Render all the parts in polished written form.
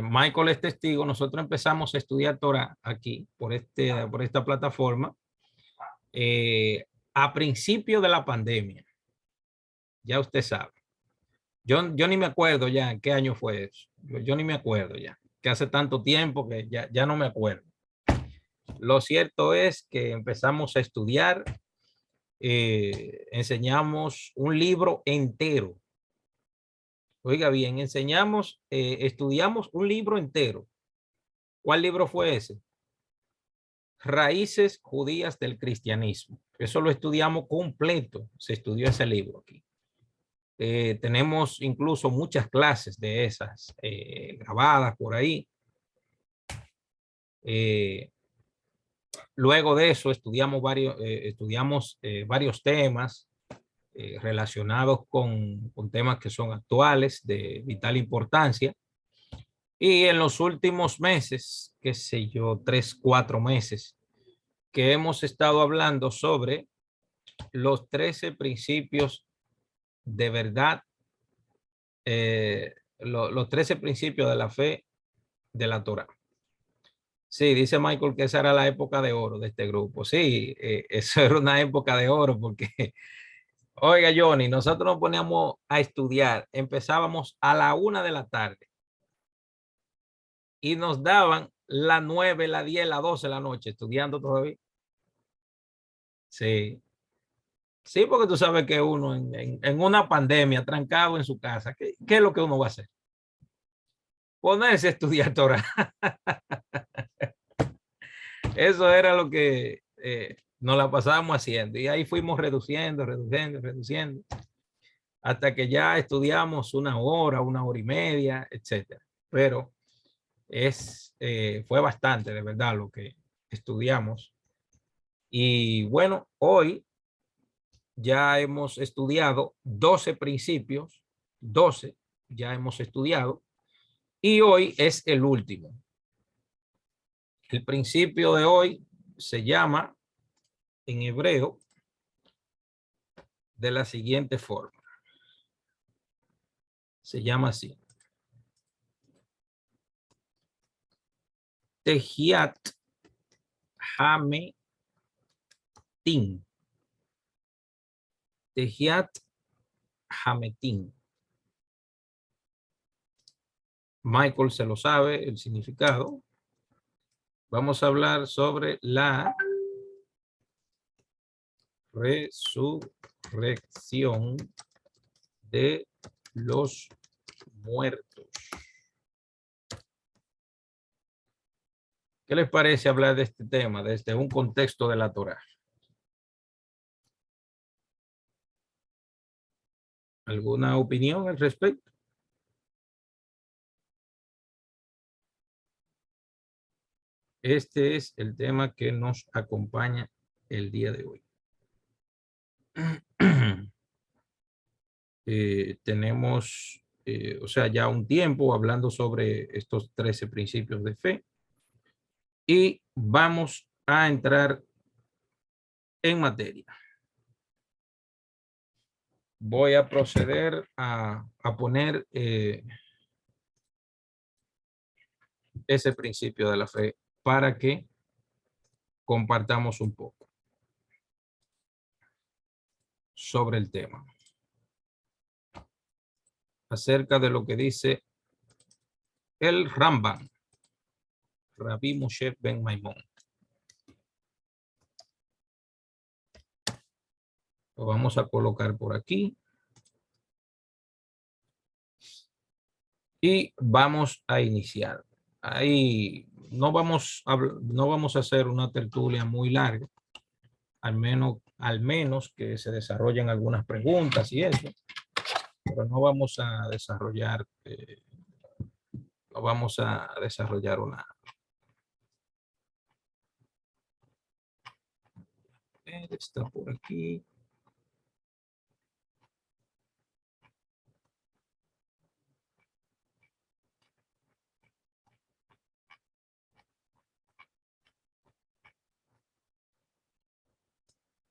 Michael es testigo, nosotros empezamos a estudiar Torah aquí por esta plataforma a principio de la pandemia, ya usted sabe. Yo ni me acuerdo ya en qué año fue eso, yo ni me acuerdo ya, que hace tanto tiempo que ya no me acuerdo. Lo cierto es que empezamos a estudiar, enseñamos un libro entero. Oiga bien, estudiamos un libro entero. ¿Cuál libro fue ese? Raíces judías del cristianismo. Eso lo estudiamos completo, se estudió ese libro aquí. Tenemos incluso muchas clases de esas grabadas por ahí. Luego de eso estudiamos varios temas relacionados con temas que son actuales, de vital importancia. Y en los últimos meses, qué sé yo, 3, 4 meses, que hemos estado hablando sobre los 13 principios de verdad, los 13 principios de la fe de la Torah. Sí, dice Michael que esa era la época de oro de este grupo. Sí, eso era una época de oro porque, oiga, Johnny, nosotros nos poníamos a estudiar, empezábamos a la 1 de la tarde y nos daban las 9, las 10, las 12 de la noche estudiando todavía. Sí. Sí, porque tú sabes que uno en una pandemia, trancado en su casa, ¿qué es lo que uno va a hacer? Ponerse a estudiar Torah. Eso era lo que nos la pasábamos haciendo. Y ahí fuimos reduciendo, hasta que ya estudiamos 1 hora, 1 hora y media, etcétera. Pero fue bastante, de verdad, lo que estudiamos. Y bueno, hoy ya hemos estudiado 12 principios, 12 ya hemos estudiado, y hoy es el último. El principio de hoy se llama en hebreo de la siguiente forma. Se llama así. Tejiat Hametim. Tejiat Hametim. Michael se lo sabe el significado. Vamos a hablar sobre la resurrección de los muertos. ¿Qué les parece hablar de este tema desde un contexto de la Torá? ¿Alguna opinión al respecto? Este es el tema que nos acompaña el día de hoy. Tenemos, o sea, ya un tiempo hablando sobre estos 13 principios de fe y vamos a entrar en materia. Voy a proceder a poner ese principio de la fe para que compartamos un poco sobre el tema, acerca de lo que dice el Rambam, Rabbi Moshe ben Maimón. Lo vamos a colocar por aquí y vamos a iniciar. Ahí no vamos a hacer una tertulia muy larga, al menos que se desarrollen algunas preguntas y eso, pero no vamos a desarrollar una. Está por aquí.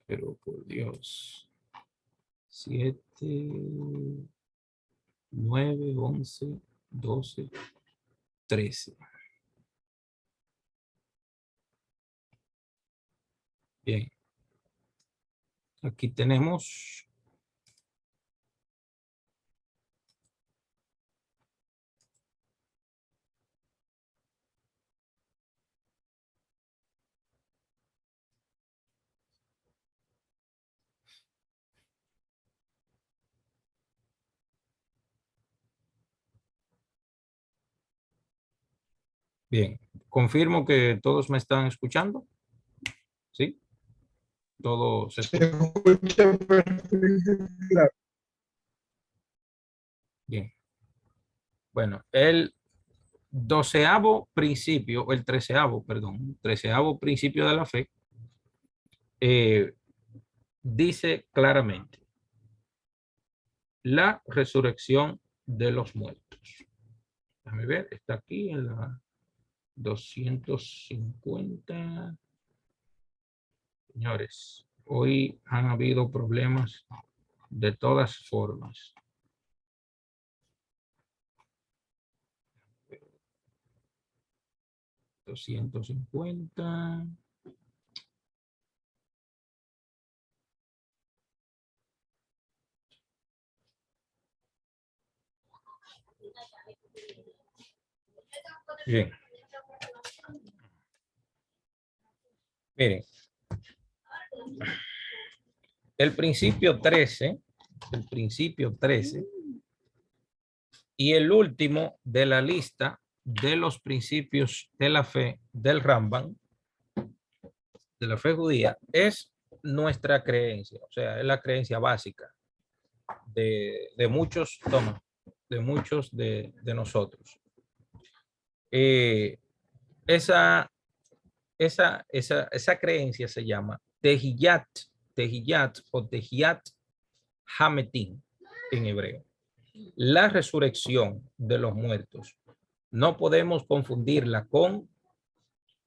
Pero por Dios. 7, 9, 11. 12, 13. Bien. Aquí tenemos bien. Confirmo que todos me están escuchando. ¿Sí? Todo se Se escucha. escucha perfecto, claro. Bien. Bueno, el doceavo principio, o el treceavo, perdón, treceavo principio de la fe, eh, dice claramente la resurrección de los muertos. Déjame ver, está aquí en la 250. Señores, hoy han habido problemas de todas formas. 250. Bien. Miren, el principio 13 y el último de la lista de los principios de la fe del Rambam, de la fe judía, es nuestra creencia, o sea, es la creencia básica de muchos, de muchos de nosotros. Eh, esa, esa creencia se llama Tehiyat o Tehiyat Hametin en hebreo. La resurrección de los muertos. No podemos confundirla con,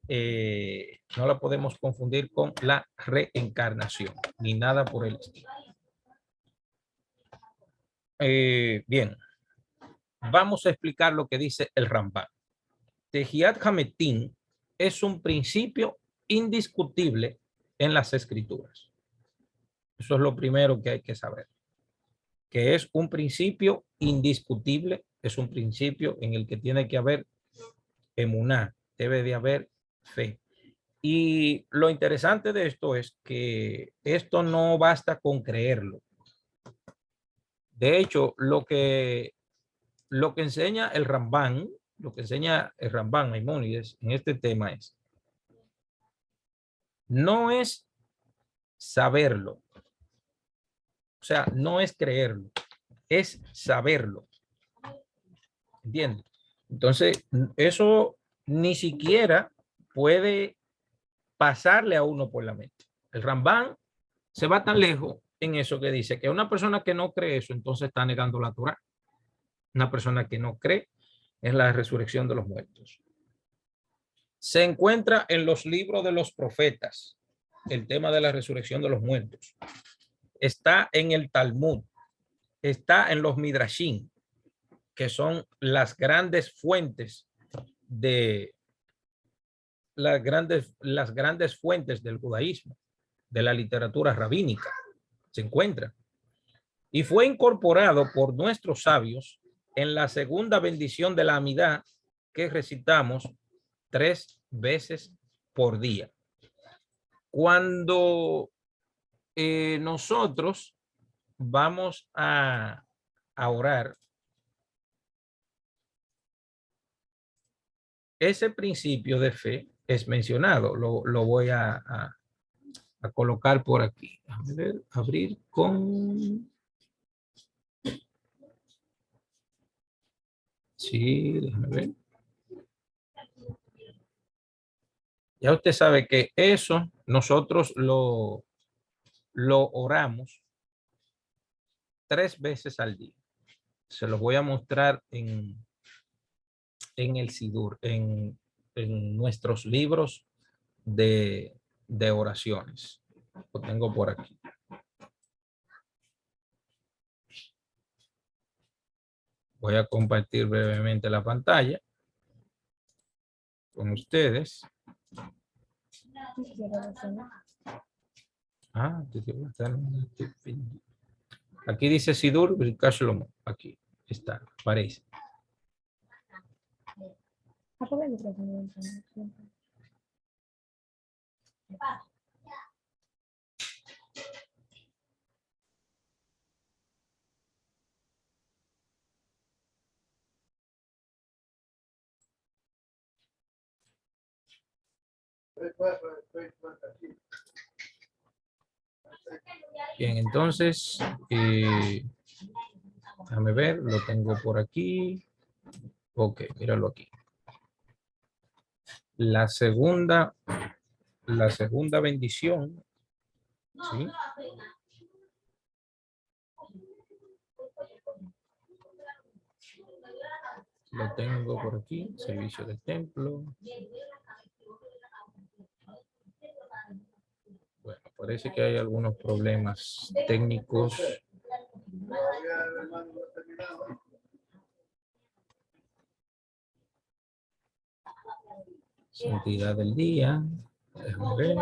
no la podemos confundir con la reencarnación, ni nada por el estilo. Bien, vamos a explicar lo que dice el Rambam. Tehiyat Hametin es un principio indiscutible en las escrituras. Eso es lo primero que hay que saber. Que es un principio indiscutible, es un principio en el que tiene que haber emuná, debe de haber fe. Y lo interesante de esto es que esto no basta con creerlo. De hecho, lo que enseña el Rambán, lo que enseña el Rambán Maimónides en este tema es, no es saberlo, o sea, no es creerlo, es saberlo. ¿Entiendes? Entonces, eso ni siquiera puede pasarle a uno por la mente. El Rambán se va tan lejos en eso que dice que una persona que no cree eso, entonces está negando la Torá. Una persona que no cree en la resurrección de los muertos. Se encuentra en los libros de los profetas el tema de la resurrección de los muertos. Está en el Talmud, está en los Midrashim, que son las grandes fuentes de las grandes fuentes del judaísmo, de la literatura rabínica, se encuentra. Y fue incorporado por nuestros sabios en la segunda bendición de la amidad que recitamos 3 veces por día. Cuando nosotros vamos a orar, ese principio de fe es mencionado. Lo voy a colocar por aquí. Déjame ver, abrir con... Sí, déjame ver. Ya usted sabe que eso nosotros lo oramos 3 veces al día. Se los voy a mostrar en el Sidur, en nuestros libros de oraciones. Lo tengo por aquí. Voy a compartir brevemente la pantalla con ustedes. Aquí dice Sidur Shlomo. Aquí está, aparece. Bien, entonces, déjame ver, lo tengo por aquí. Ok, míralo aquí. La segunda bendición, ¿sí? Lo tengo por aquí, servicio del templo. Bueno, parece que hay algunos problemas técnicos. Santidad del día. Déjame ver.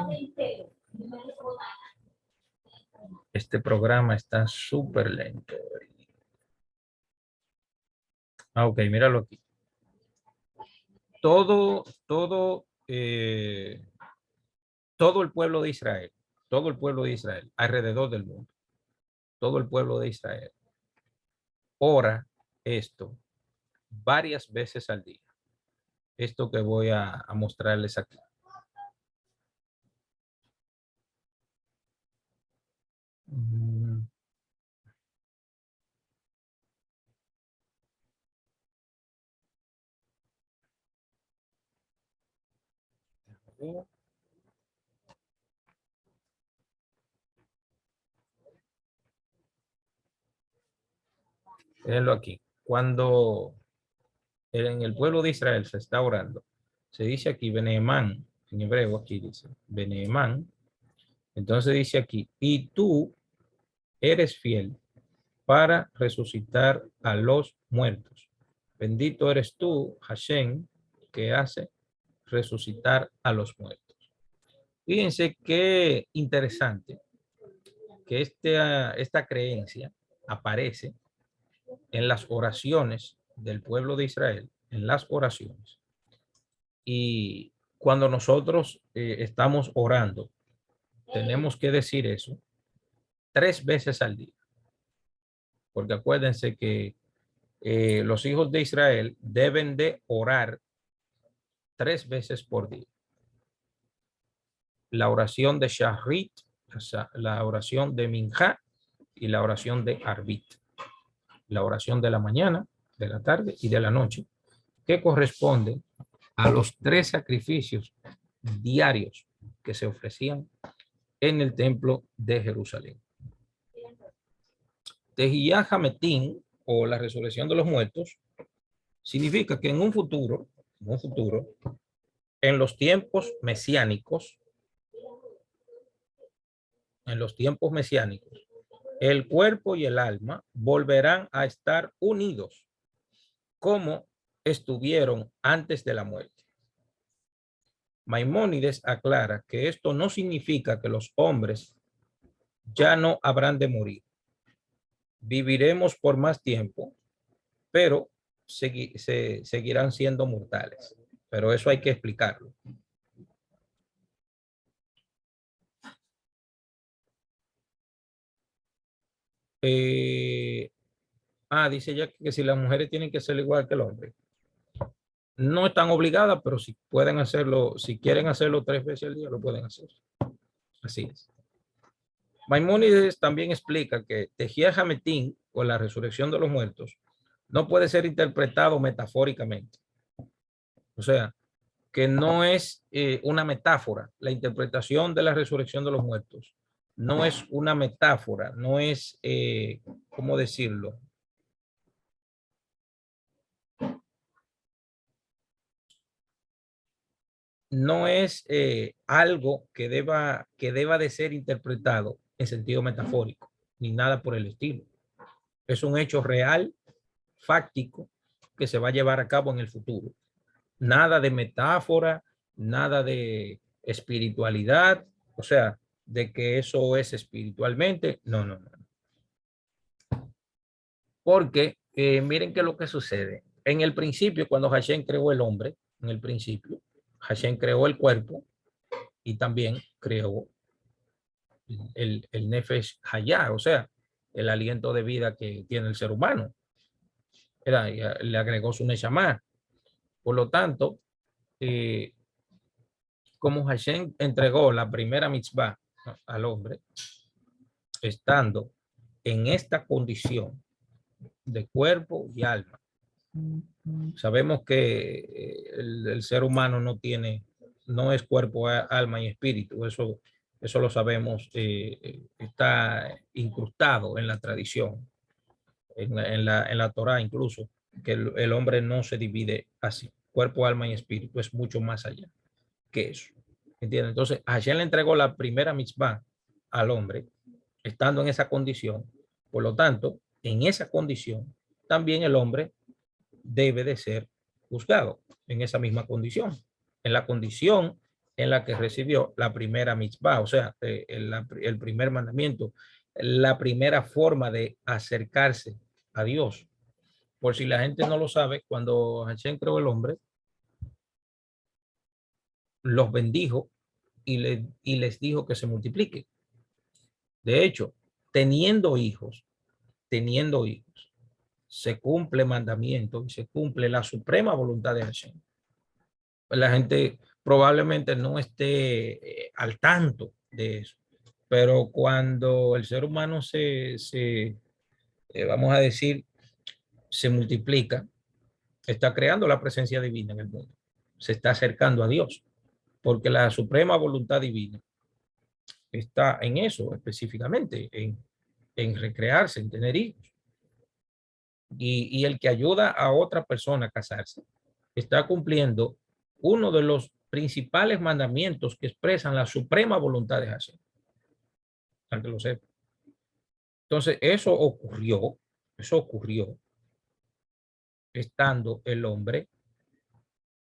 Este programa está súper lento. Ah, ok, míralo aquí. Todo el pueblo de Israel, todo el pueblo de Israel, alrededor del mundo, todo el pueblo de Israel, ora esto varias veces al día. Esto que voy a mostrarles aquí. Mírenlo aquí. Cuando en el pueblo de Israel se está orando, se dice aquí Beneemán, en hebreo aquí dice Beneemán. Entonces dice aquí, y tú eres fiel para resucitar a los muertos. Bendito eres tú, Hashem, que hace resucitar a los muertos. Fíjense qué interesante que esta creencia aparece en las oraciones del pueblo de Israel, en las oraciones. Y cuando nosotros estamos orando, tenemos que decir eso 3 veces al día. Porque acuérdense que los hijos de Israel deben de orar 3 veces por día. La oración de Shahrit, la oración de Minjá y la oración de Arbit. La oración de la mañana, de la tarde y de la noche, que corresponde a los 3 sacrificios diarios que se ofrecían en el templo de Jerusalén. Tehiyah Hametim, o la resurrección de los muertos, significa que en un futuro, en los tiempos mesiánicos, el cuerpo y el alma volverán a estar unidos como estuvieron antes de la muerte. Maimónides aclara que esto no significa que los hombres ya no habrán de morir. Viviremos por más tiempo, pero seguirán siendo mortales. Pero eso hay que explicarlo. Dice ya que si las mujeres tienen que ser igual que el hombre. No están obligadas, pero si pueden hacerlo, si quieren hacerlo 3 veces al día, lo pueden hacer. Así es. Maimónides también explica que Tehiyah Hametim, o la resurrección de los muertos, no puede ser interpretado metafóricamente. O sea, que no es una metáfora. La interpretación de la resurrección de los muertos no es una metáfora, no es, ¿cómo decirlo? No es algo que deba de ser interpretado en sentido metafórico, ni nada por el estilo. Es un hecho real fáctico que se va a llevar a cabo en el futuro. Nada de metáfora, nada de espiritualidad, o sea, de que eso es espiritualmente. No, no, no. Porque miren qué es lo que sucede. En el principio, cuando Hashem creó el hombre, en el principio, Hashem creó el cuerpo y también creó el Nefesh Hayah, o sea, el aliento de vida que tiene el ser humano. Le agregó su Neshama. Por lo tanto, como Hashem entregó la primera mitzvah al hombre, estando en esta condición de cuerpo y alma. Sabemos que el ser humano no es cuerpo, alma y espíritu. Eso lo sabemos, está incrustado en la tradición, en la Torá incluso, que el hombre no se divide así. Cuerpo, alma y espíritu es mucho más allá que eso. ¿Entiendes? Entonces, Hashem le entregó la primera mitzvah al hombre, estando en esa condición. Por lo tanto, en esa condición, también el hombre debe de ser juzgado en esa misma condición, en la condición en la que recibió la primera mitzvah, o sea, el primer mandamiento, la primera forma de acercarse a Dios. Por si la gente no lo sabe, cuando Hashem creó el hombre, los bendijo y les dijo que se multipliquen. De hecho, teniendo hijos, se cumple mandamiento y se cumple la suprema voluntad de Hashem. La gente probablemente no esté al tanto de eso, pero cuando el ser humano vamos a decir, se multiplica, está creando la presencia divina en el mundo, se está acercando a Dios, porque la suprema voluntad divina está en eso específicamente, en recrearse, en tener hijos. Y el que ayuda a otra persona a casarse está cumpliendo uno de los principales mandamientos que expresan la suprema voluntad de Hashem. Para que lo sepa. Entonces, eso ocurrió estando el hombre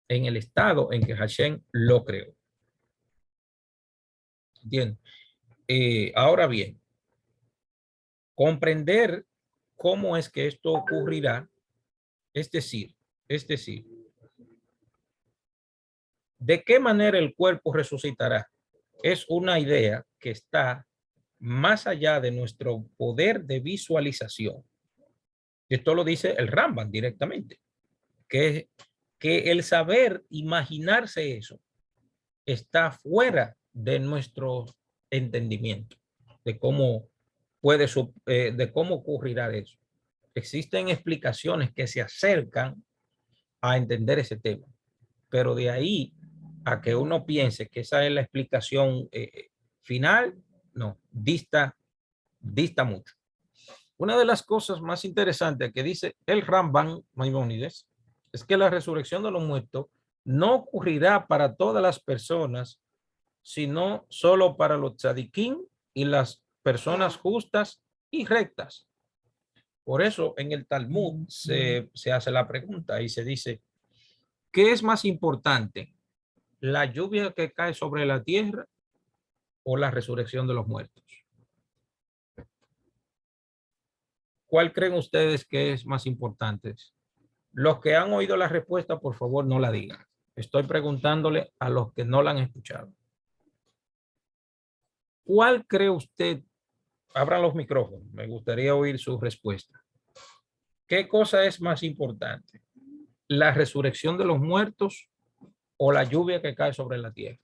en el estado en que Hashem lo creó. ¿Entiendes? Ahora bien, comprender cómo es que esto ocurrirá, es decir, ¿de qué manera el cuerpo resucitará? Es una idea que está más allá de nuestro poder de visualización. Esto lo dice el Rambam directamente, que el saber imaginarse eso está fuera de nuestro entendimiento, de cómo de cómo ocurrirá eso. Existen explicaciones que se acercan a entender ese tema, pero de ahí a que uno piense que esa es la explicación final, no, dista mucho. Una de las cosas más interesantes que dice el Rambam Maimónides es que la resurrección de los muertos no ocurrirá para todas las personas, sino solo para los tzadikim y las personas justas y rectas. Por eso en el Talmud se hace la pregunta y se dice, ¿qué es más importante? ¿La lluvia que cae sobre la tierra o la resurrección de los muertos? ¿Cuál creen ustedes que es más importante? Los que han oído la respuesta, por favor, no la digan. Estoy preguntándole a los que no la han escuchado. ¿Cuál cree usted? Abran los micrófonos. Me gustaría oír su respuesta. ¿Qué cosa es más importante? ¿La resurrección de los muertos o la lluvia que cae sobre la tierra?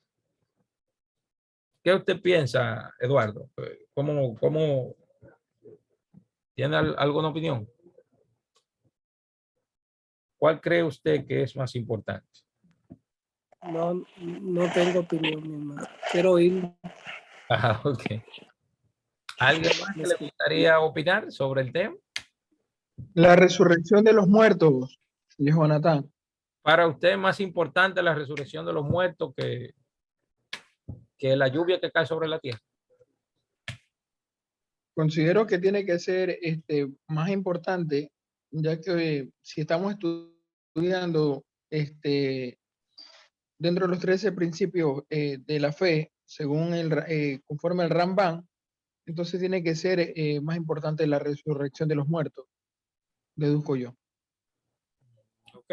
¿Qué usted piensa, Eduardo? ¿Cómo tiene alguna opinión? ¿Cuál cree usted que es más importante? No tengo opinión, mi hermano. Quiero oír. Ah, ok. ¿Alguien más que le gustaría opinar sobre el tema? La resurrección de los muertos, dijo Jonathan. Para usted es más importante la resurrección de los muertos que la lluvia que cae sobre la tierra. Considero que tiene que ser más importante ya que si estamos estudiando dentro de los 13 principios de la fe, según conforme el Rambam, entonces tiene que ser más importante la resurrección de los muertos, deduzco yo. Ok,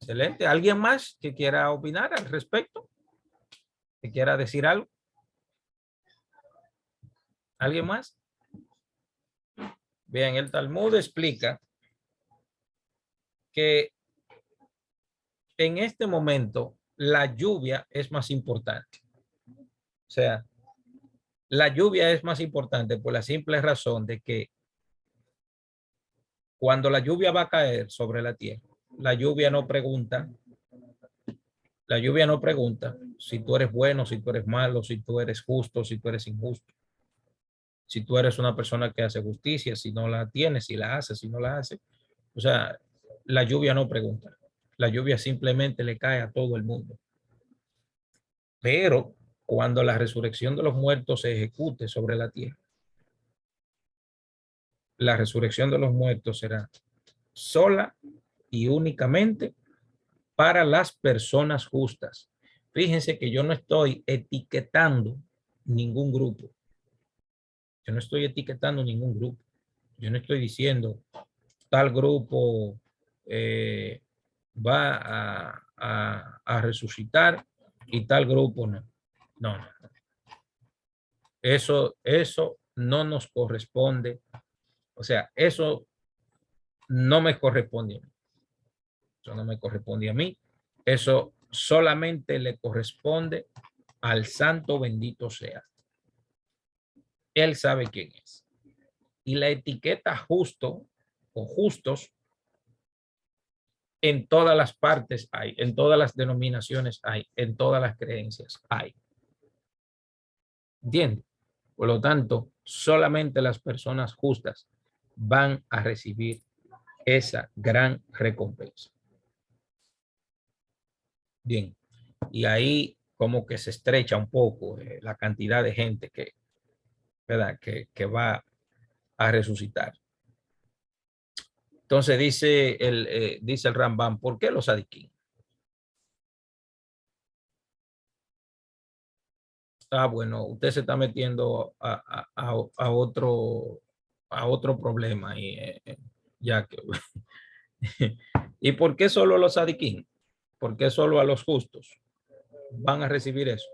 excelente. ¿Alguien más que quiera opinar al respecto? ¿Que quiera decir algo? ¿Alguien más? Bien, el Talmud explica que en este momento la lluvia es más importante. O sea, la lluvia es más importante por la simple razón de que cuando la lluvia va a caer sobre la tierra, la lluvia no pregunta si tú eres bueno, si tú eres malo, si tú eres justo, si tú eres injusto, si tú eres una persona que hace justicia, si no la tienes, si la hace, si no la hace. O sea, la lluvia no pregunta. La lluvia simplemente le cae a todo el mundo. Pero cuando la resurrección de los muertos se ejecute sobre la tierra, la resurrección de los muertos será sola y únicamente para las personas justas. Fíjense que yo no estoy etiquetando ningún grupo. Yo no estoy etiquetando ningún grupo. Yo no estoy diciendo tal grupo va a resucitar y tal grupo no. No, no. Eso no nos corresponde. O sea, eso no me corresponde a mí. Eso no me corresponde a mí. Eso solamente le corresponde al santo bendito sea. Él sabe quién es. Y la etiqueta justo o justos en todas las partes hay, en todas las denominaciones hay, en todas las creencias hay. ¿Entiendes? Por lo tanto, solamente las personas justas van a recibir esa gran recompensa. Bien, y ahí como que se estrecha un poco la cantidad de gente ¿verdad? Que va a resucitar. Entonces dice el Rambam, ¿por qué los adiquín? Ah, bueno, usted se está metiendo a otro problema. Ya que, ¿y por qué solo los adiquín? ¿Por qué solo a los justos van a recibir eso?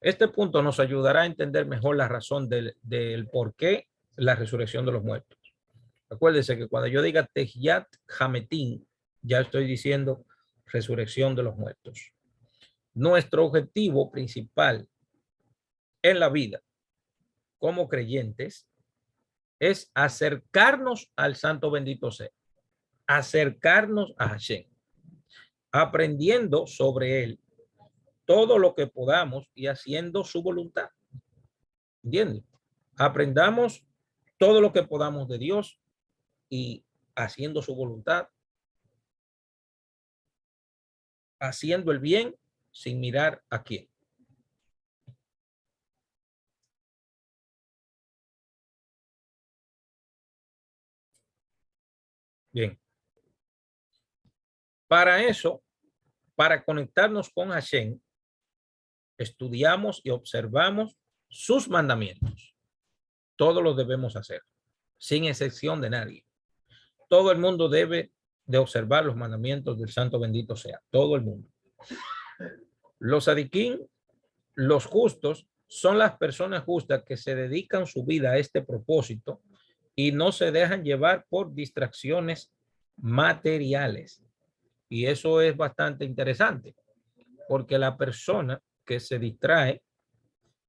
Este punto nos ayudará a entender mejor la razón del por qué la resurrección de los muertos. Acuérdense que cuando yo diga Tehiyat Hametim, ya estoy diciendo resurrección de los muertos. Nuestro objetivo principal en la vida como creyentes es acercarnos al santo bendito sea, acercarnos a Hashem, aprendiendo sobre él todo lo que podamos y haciendo su voluntad. ¿Entiendes? Aprendamos todo lo que podamos de Dios y haciendo su voluntad, haciendo el bien sin mirar a quién. Bien. Para eso, para conectarnos con Hashem, estudiamos y observamos sus mandamientos. Todos los debemos hacer, sin excepción de nadie. Todo el mundo debe de observar los mandamientos del santo bendito sea. Todo el mundo. Los adiquín, los justos, son las personas justas que se dedican su vida a este propósito y no se dejan llevar por distracciones materiales. Y eso es bastante interesante, porque la persona que se distrae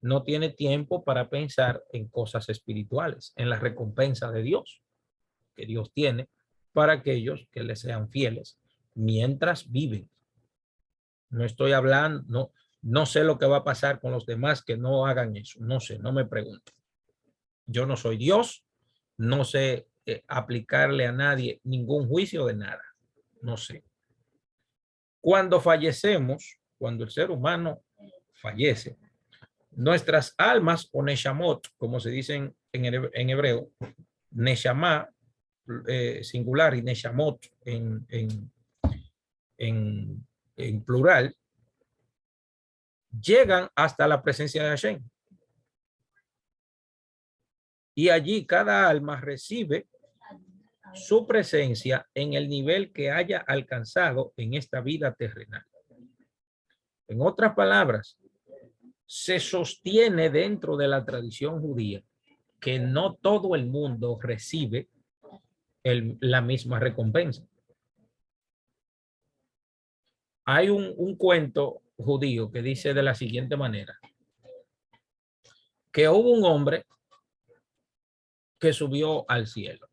no tiene tiempo para pensar en cosas espirituales, en la recompensa de Dios, que Dios tiene para aquellos que le sean fieles mientras viven. No estoy hablando, no sé lo que va a pasar con los demás que no hagan eso. No sé, no me pregunten. Yo no soy Dios, no sé aplicarle a nadie ningún juicio de nada. No sé. Cuando fallecemos, cuando el ser humano fallece, nuestras almas o neshamot, como se dicen en hebreo, neshama, singular y Neshamot en plural, llegan hasta la presencia de Hashem. Y allí cada alma recibe su presencia en el nivel que haya alcanzado en esta vida terrenal. En otras palabras, se sostiene dentro de la tradición judía que no todo el mundo recibe la misma recompensa. Hay un cuento judío que dice de la siguiente manera, que hubo un hombre que subió al cielo,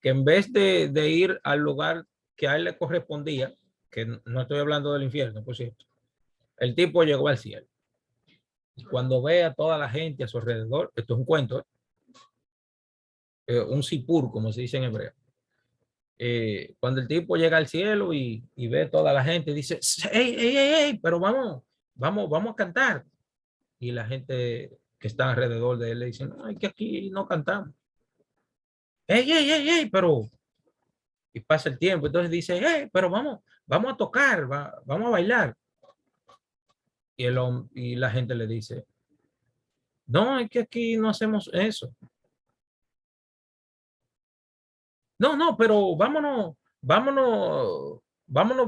que en vez de ir al lugar que a él le correspondía, que no estoy hablando del infierno, por cierto, el tipo llegó al cielo. Y cuando ve a toda la gente a su alrededor, esto es un cuento, un sipur, como se dice en hebreo. Cuando el tipo llega al cielo y ve a toda la gente, dice, hey, hey, hey, hey, pero vamos a cantar. Y la gente que está alrededor de él le dice, no, es que aquí no cantamos. Hey, hey, hey, hey, pero... Y pasa el tiempo, entonces dice, hey, pero vamos a tocar, vamos a bailar. Y la gente le dice, no, es que aquí no hacemos eso. No, pero vámonos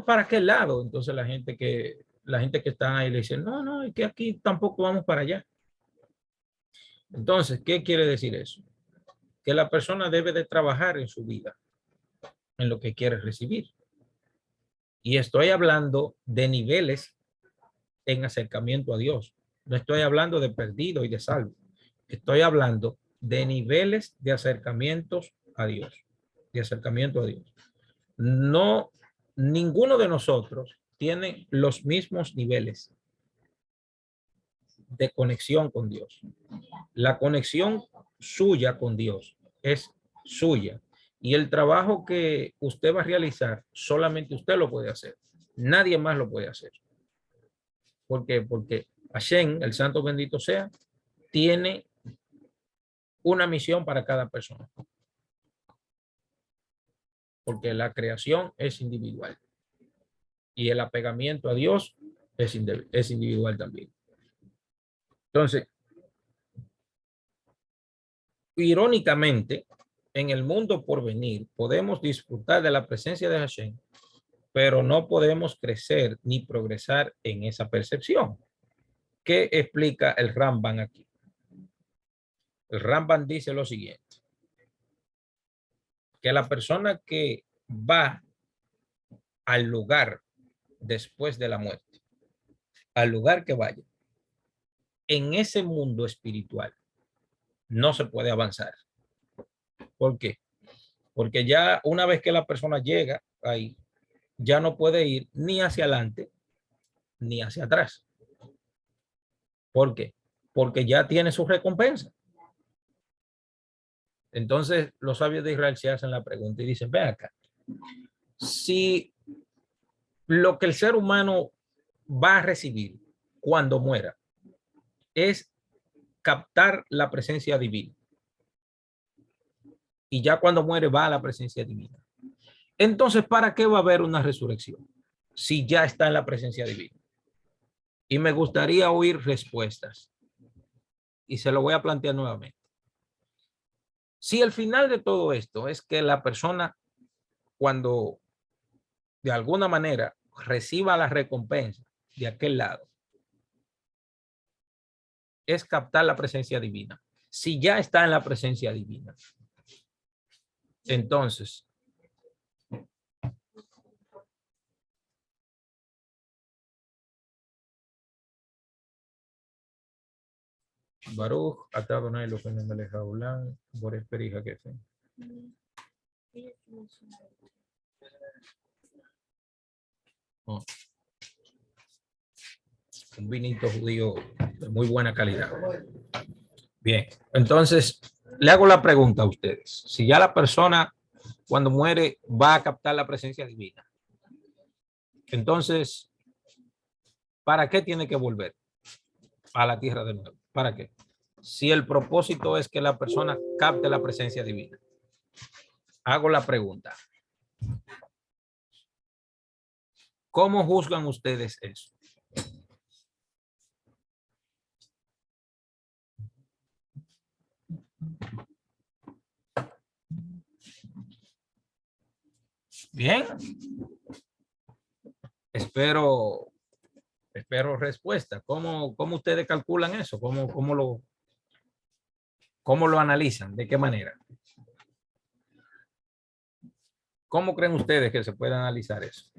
para aquel lado. Entonces la gente que está ahí le dice, no, es que aquí tampoco vamos para allá. Entonces, ¿qué quiere decir eso? Que la persona debe de trabajar en su vida, en lo que quiere recibir. Y estoy hablando de niveles en acercamiento a Dios. No estoy hablando de perdido y de salvo. Estoy hablando de niveles de acercamientos a Dios, de acercamiento a Dios. No, ninguno de nosotros tiene los mismos niveles de conexión con Dios. La conexión suya con Dios es suya. Y el trabajo que usted va a realizar, solamente usted lo puede hacer. Nadie más lo puede hacer. ¿Por qué? Porque Hashem, el santo bendito sea, tiene una misión para cada persona. Porque la creación es individual. Y el apegamiento a Dios es individual también. Entonces, irónicamente, en el mundo por venir podemos disfrutar de la presencia de Hashem, pero no podemos crecer ni progresar en esa percepción. ¿Qué explica el Ramban aquí? El Ramban dice lo siguiente, que la persona que va al lugar después de la muerte, al lugar que vaya, en ese mundo espiritual no se puede avanzar. ¿Por qué? Porque ya una vez que la persona llega ahí, ya no puede ir ni hacia adelante ni hacia atrás. ¿Por qué? Porque ya tiene su recompensa. Entonces los sabios de Israel se hacen la pregunta y dicen, ve acá, si lo que el ser humano va a recibir cuando muera es captar la presencia divina, y ya cuando muere va a la presencia divina, entonces ¿para qué va a haber una resurrección si ya está en la presencia divina? Y me gustaría oír respuestas y se lo voy a plantear nuevamente. Si el final de todo esto es que la persona, cuando de alguna manera reciba la recompensa de aquel lado, es captar la presencia divina. Si ya está en la presencia divina, entonces Baruch, atado no hay lo que no me deja hablar, por esperija que fe. Oh. Un vinito judío de muy buena calidad. Bien, entonces le hago la pregunta a ustedes. Si ya la persona cuando muere va a captar la presencia divina, entonces, ¿para qué tiene que volver a la tierra de nuevo? ¿Para qué? si el propósito es que la persona capte la presencia divina. Hago la pregunta. ¿Cómo juzgan ustedes eso? Bien. Espero respuesta. ¿Cómo ustedes calculan eso? ¿Cómo lo analizan? ¿De qué manera? ¿Cómo creen ustedes que se puede analizar eso?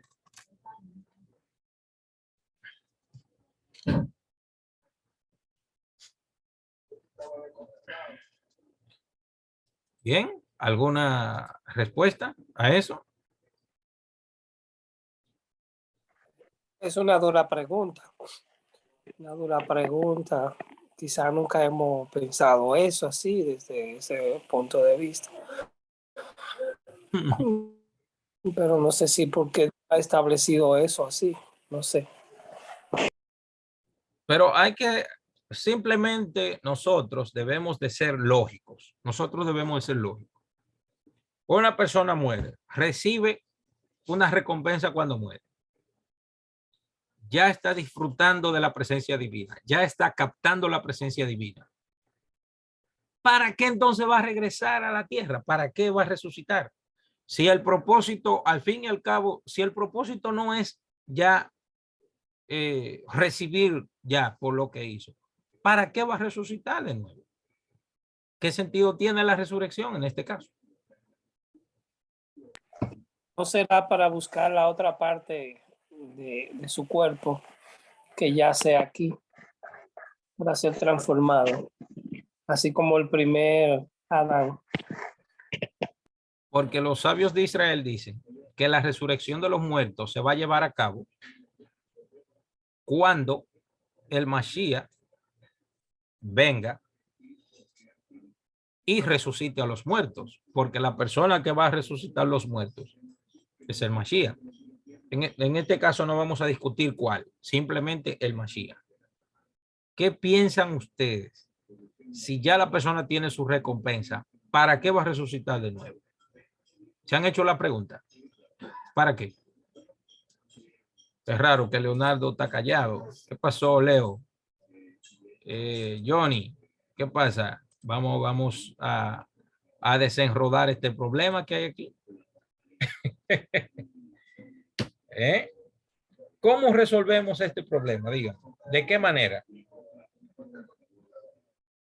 Bien, ¿alguna respuesta a eso? Es una dura pregunta. Una dura pregunta. Quizá nunca hemos pensado eso así desde ese punto de vista. Pero no sé si porque ha establecido eso así. No sé. Pero hay que, simplemente nosotros debemos de ser lógicos. Nosotros debemos de ser lógicos. Una persona muere, recibe una recompensa cuando muere. Ya está disfrutando de la presencia divina, ya está captando la presencia divina. ¿Para qué entonces va a regresar a la tierra? ¿Para qué va a resucitar? Si el propósito, al fin y al cabo, si el propósito no es ya recibir ya por lo que hizo, ¿para qué va a resucitar de nuevo? ¿Qué sentido tiene la resurrección en este caso? ¿No será para buscar la otra parte de su cuerpo que ya sea aquí para ser transformado? Así como el primer Adán. Porque los sabios de Israel dicen que la resurrección de los muertos se va a llevar a cabo cuando el Mashiach venga y resucite a los muertos, porque la persona que va a resucitar los muertos es el Mashiach. En este caso no vamos a discutir cuál, simplemente el Mashiach. ¿Qué piensan ustedes? Si ya la persona tiene su recompensa, ¿para qué va a resucitar de nuevo? ¿Se han hecho la pregunta? ¿Para qué? Es raro que Leonardo está callado. ¿Qué pasó, Leo? Johnny, ¿qué pasa? Vamos a desenrodar este problema que hay aquí. ¿Eh? ¿Cómo resolvemos este problema? Díganme, ¿de qué manera?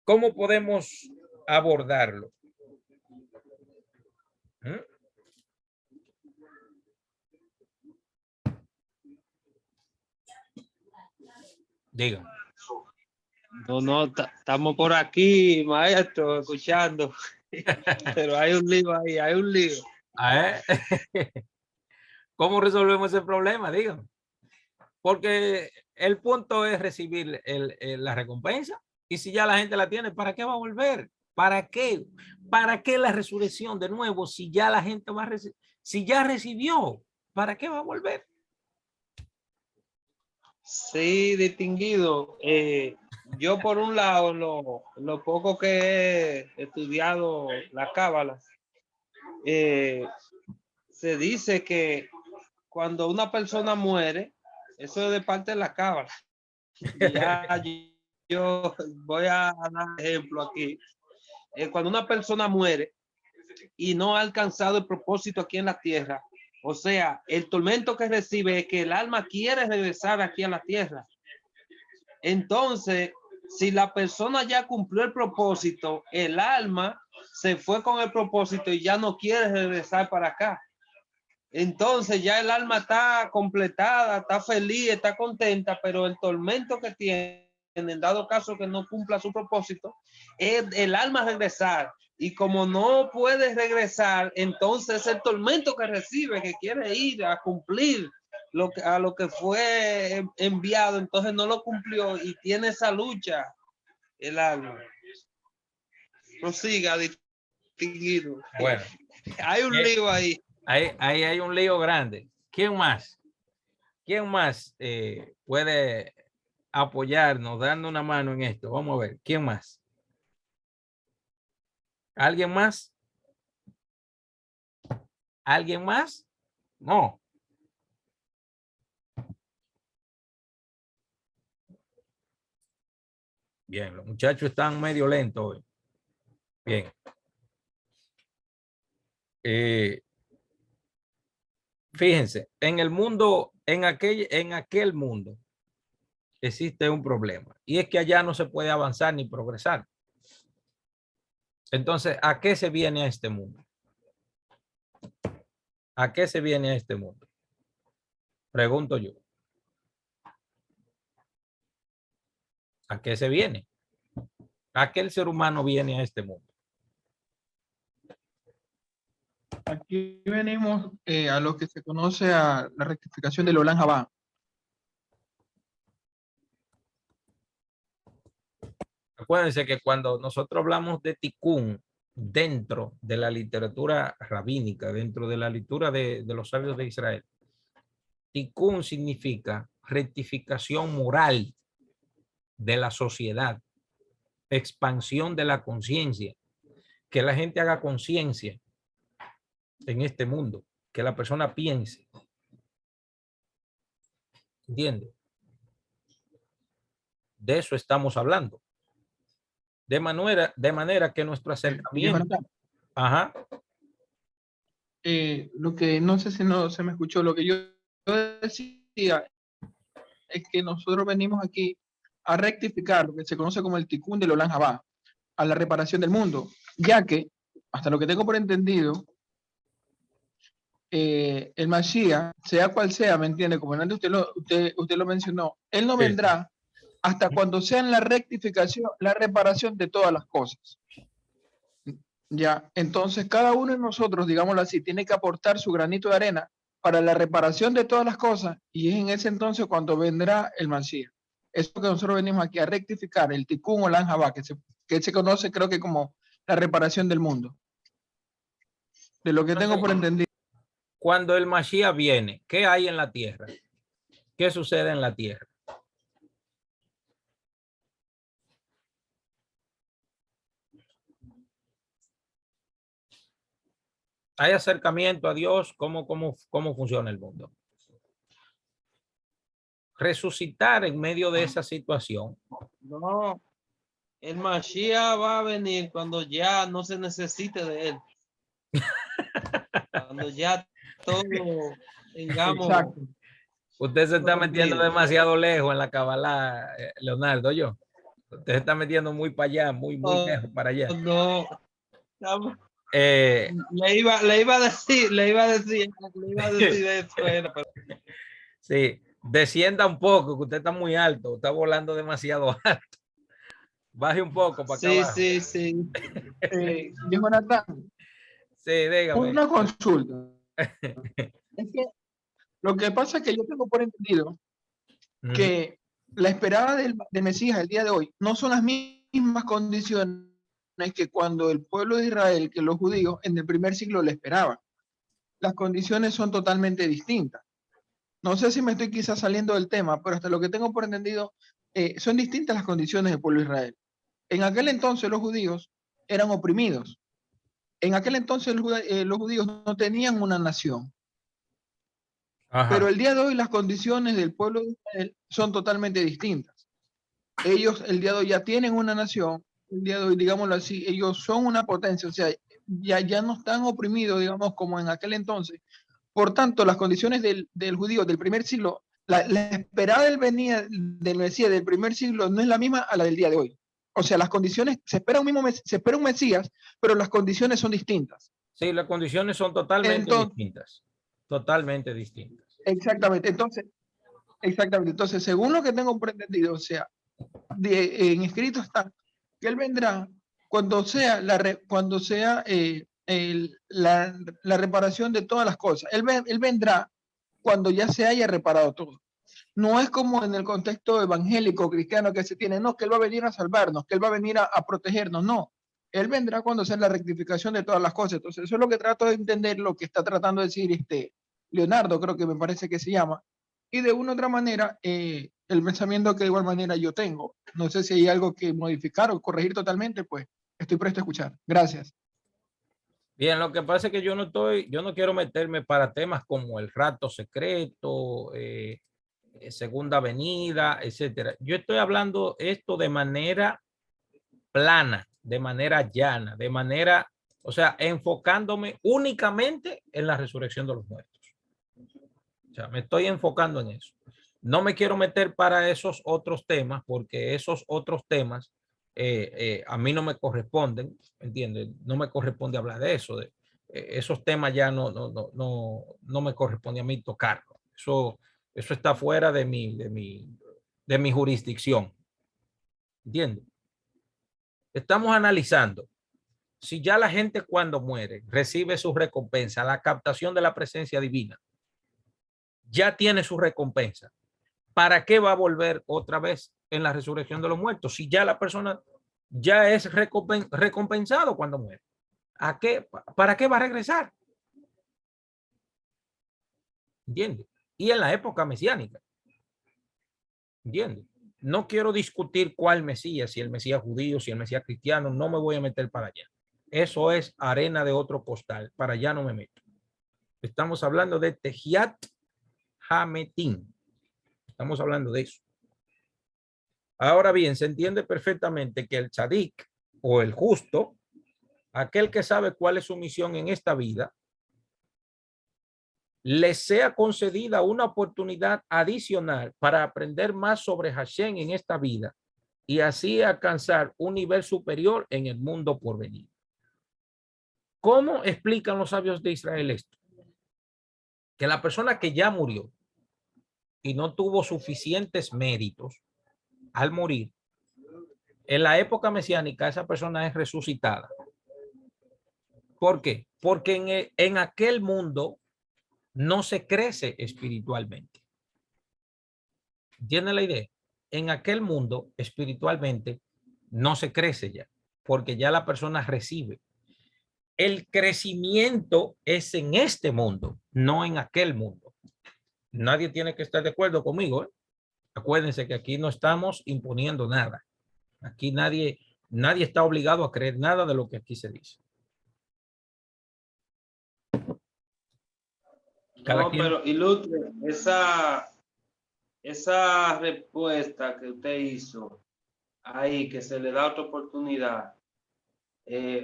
¿Cómo podemos abordarlo? ¿Mm? Díganme. No, estamos por aquí, maestro, escuchando. Pero hay un lío ahí, hay un lío. ¿Cómo resolvemos ese problema? Díganme. Porque el punto es recibir la recompensa. Y si ya la gente la tiene, ¿para qué va a volver? ¿Para qué? ¿Para qué la resurrección de nuevo si ya la gente va a recibir? Si ya recibió, ¿para qué va a volver? Sí, distinguido. Yo por un lado, lo poco que he estudiado la cábala, se dice que cuando una persona muere, eso es de parte de la cábala. Ya yo voy a dar ejemplo aquí. Cuando una persona muere y no ha alcanzado el propósito aquí en la tierra, o sea, el tormento que recibe es que el alma quiere regresar aquí a la tierra. Entonces, si la persona ya cumplió el propósito, el alma se fue con el propósito y ya no quiere regresar para acá. Entonces ya el alma está completada, está feliz, está contenta, pero el tormento que tiene, en dado caso que no cumpla su propósito, es el alma regresar. Y como no puede regresar, entonces el tormento que recibe, que quiere ir a cumplir a lo que fue enviado, entonces no lo cumplió y tiene esa lucha el alma. Prosiga, distinguido. Bueno, Hay un lío ahí. Ahí hay un lío grande. ¿Quién más? ¿Quién más puede apoyarnos, dando una mano en esto? Vamos a ver, ¿quién más? ¿Alguien más? ¿Alguien más? No. Bien, los muchachos están medio lentos hoy. Bien. Fíjense, en el mundo, en aquel mundo, existe un problema. Y es que allá no se puede avanzar ni progresar. Entonces, ¿a qué se viene a este mundo? ¿A qué se viene a este mundo? Pregunto yo. ¿A qué se viene? ¿A qué el ser humano viene a este mundo? Aquí venimos a lo que se conoce a la rectificación del Olam Jabá. Acuérdense que cuando nosotros hablamos de tikkun dentro de la literatura rabínica, dentro de la lectura de los sabios de Israel, tikkun significa rectificación moral de la sociedad, expansión de la conciencia, que la gente haga conciencia en este mundo, que la persona piense. ¿Entiende? De eso estamos hablando. De manera que nuestro acercamiento. Ajá. Lo que no sé si no se me escuchó, lo que yo decía es que nosotros venimos aquí a rectificar lo que se conoce como el tikkun del Olam Jabá, a la reparación del mundo, ya que, hasta lo que tengo por entendido, el Mashiach, sea cual sea, ¿me entiende? Como antes usted lo mencionó, él no vendrá hasta cuando sean la rectificación, la reparación de todas las cosas. Ya, entonces cada uno de nosotros, digámoslo así, tiene que aportar su granito de arena para la reparación de todas las cosas, y es en ese entonces cuando vendrá el Mashiach. Es lo que nosotros venimos aquí a rectificar, el Tikkun Olam Jabá, que se conoce creo que como la reparación del mundo. De lo que tengo por entendido. Cuando el Mashiach viene, ¿qué hay en la tierra? ¿Qué sucede en la tierra? ¿Hay acercamiento a Dios? ¿Cómo funciona el mundo? Resucitar en medio de esa situación. No, el Mashiach va a venir cuando ya no se necesite de él. Cuando ya todo tengamos. Exacto. Usted se está metiendo Corrompido. demasiado lejos en la Kabbalah, Leonardo, yo. Usted se está metiendo muy para allá, muy lejos para allá. No. Le iba a decir eso. Sí, descienda un poco, que usted está muy alto, está volando demasiado alto. Baje un poco para acá abajo. Sí. Jonathan, Sí, dígame. una consulta. Es que lo que pasa es que yo tengo por entendido que la esperada del Mesías el día de hoy no son las mismas condiciones que cuando el pueblo de Israel, que los judíos en el primer siglo le esperaban. Las condiciones son totalmente distintas. No sé si me estoy quizás saliendo del tema, pero hasta lo que tengo por entendido, son distintas las condiciones del pueblo de Israel. En aquel entonces los judíos eran oprimidos. En aquel entonces los judíos no tenían una nación. Ajá. Pero el día de hoy las condiciones del pueblo de Israel son totalmente distintas. Ellos el día de hoy ya tienen una nación, el día de hoy, digámoslo así, ellos son una potencia, o sea, ya no están oprimidos, digamos, como en aquel entonces. Por tanto, las condiciones del judío del primer siglo, la esperada del venida del Mesías del primer siglo no es la misma a la del día de hoy. O sea, las condiciones, se espera un Mesías, pero las condiciones son distintas. Sí, las condiciones son totalmente distintas. Totalmente distintas. Exactamente. Entonces, según lo que tengo pretendido, o sea, en escrito está que él vendrá cuando sea la reparación de todas las cosas. Él vendrá cuando ya se haya reparado todo. No es como en el contexto evangélico cristiano que se tiene, no, que él va a venir a salvarnos, que él va a venir a protegernos, no. Él vendrá cuando sea la rectificación de todas las cosas. Entonces, eso es lo que trato de entender, lo que está tratando de decir Leonardo, creo que me parece que se llama, y de una u otra manera, el pensamiento que de igual manera yo tengo. No sé si hay algo que modificar o corregir totalmente, pues estoy presto a escuchar. Gracias. Bien, lo que pasa es que yo no quiero meterme para temas como el rapto secreto, segunda venida, etcétera. Yo estoy hablando esto de manera plana, de manera llana, de manera, o sea, enfocándome únicamente en la resurrección de los muertos. O sea, me estoy enfocando en eso. No me quiero meter para esos otros temas porque esos otros temas a mí no me corresponden, ¿entiendes? No me corresponde hablar de eso. Esos temas ya no me corresponde a mí tocarlo. Eso está fuera de mi jurisdicción. ¿Entiendes? Estamos analizando si ya la gente cuando muere recibe su recompensa, la captación de la presencia divina, ya tiene su recompensa. ¿Para qué va a volver otra vez en la resurrección de los muertos? Si ya la persona ya es recompensado cuando muere. ¿A qué? ¿Para qué va a regresar? ¿Entiendes? Y en la época mesiánica. ¿Entiendes? No quiero discutir cuál Mesías, si el Mesías judío, si el Mesías cristiano, no me voy a meter para allá. Eso es arena de otro costal. Para allá no me meto. Estamos hablando de Tejiat Hametim. Estamos hablando de eso. Ahora bien, se entiende perfectamente que el tzadik o el justo, aquel que sabe cuál es su misión en esta vida, le sea concedida una oportunidad adicional para aprender más sobre Hashem en esta vida y así alcanzar un nivel superior en el mundo por venir. ¿Cómo explican los sabios de Israel esto? Que la persona que ya murió y no tuvo suficientes méritos al morir, en la época mesiánica esa persona es resucitada. ¿Por qué? Porque en aquel mundo no se crece espiritualmente. ¿Entienden la idea? En aquel mundo espiritualmente no se crece ya, porque ya la persona recibe. El crecimiento es en este mundo, no en aquel mundo. Nadie tiene que estar de acuerdo conmigo, ¿eh? Acuérdense que aquí no estamos imponiendo nada. Aquí nadie está obligado a creer nada de lo que aquí se dice. No, pero ilustre, esa respuesta que usted hizo ahí, que se le da otra oportunidad,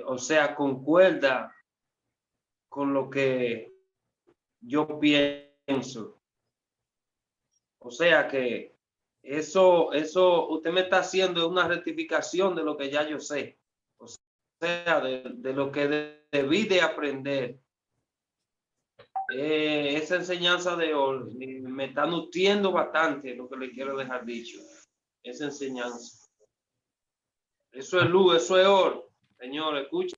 o sea, concuerda con lo que yo pienso. O sea que eso usted me está haciendo una rectificación de lo que ya yo sé. O sea, de lo que debí de aprender. Esa enseñanza de hoy me está nutriendo bastante, lo que le quiero dejar dicho. Esa enseñanza. Eso es luz, eso es oro. Señor, escucha.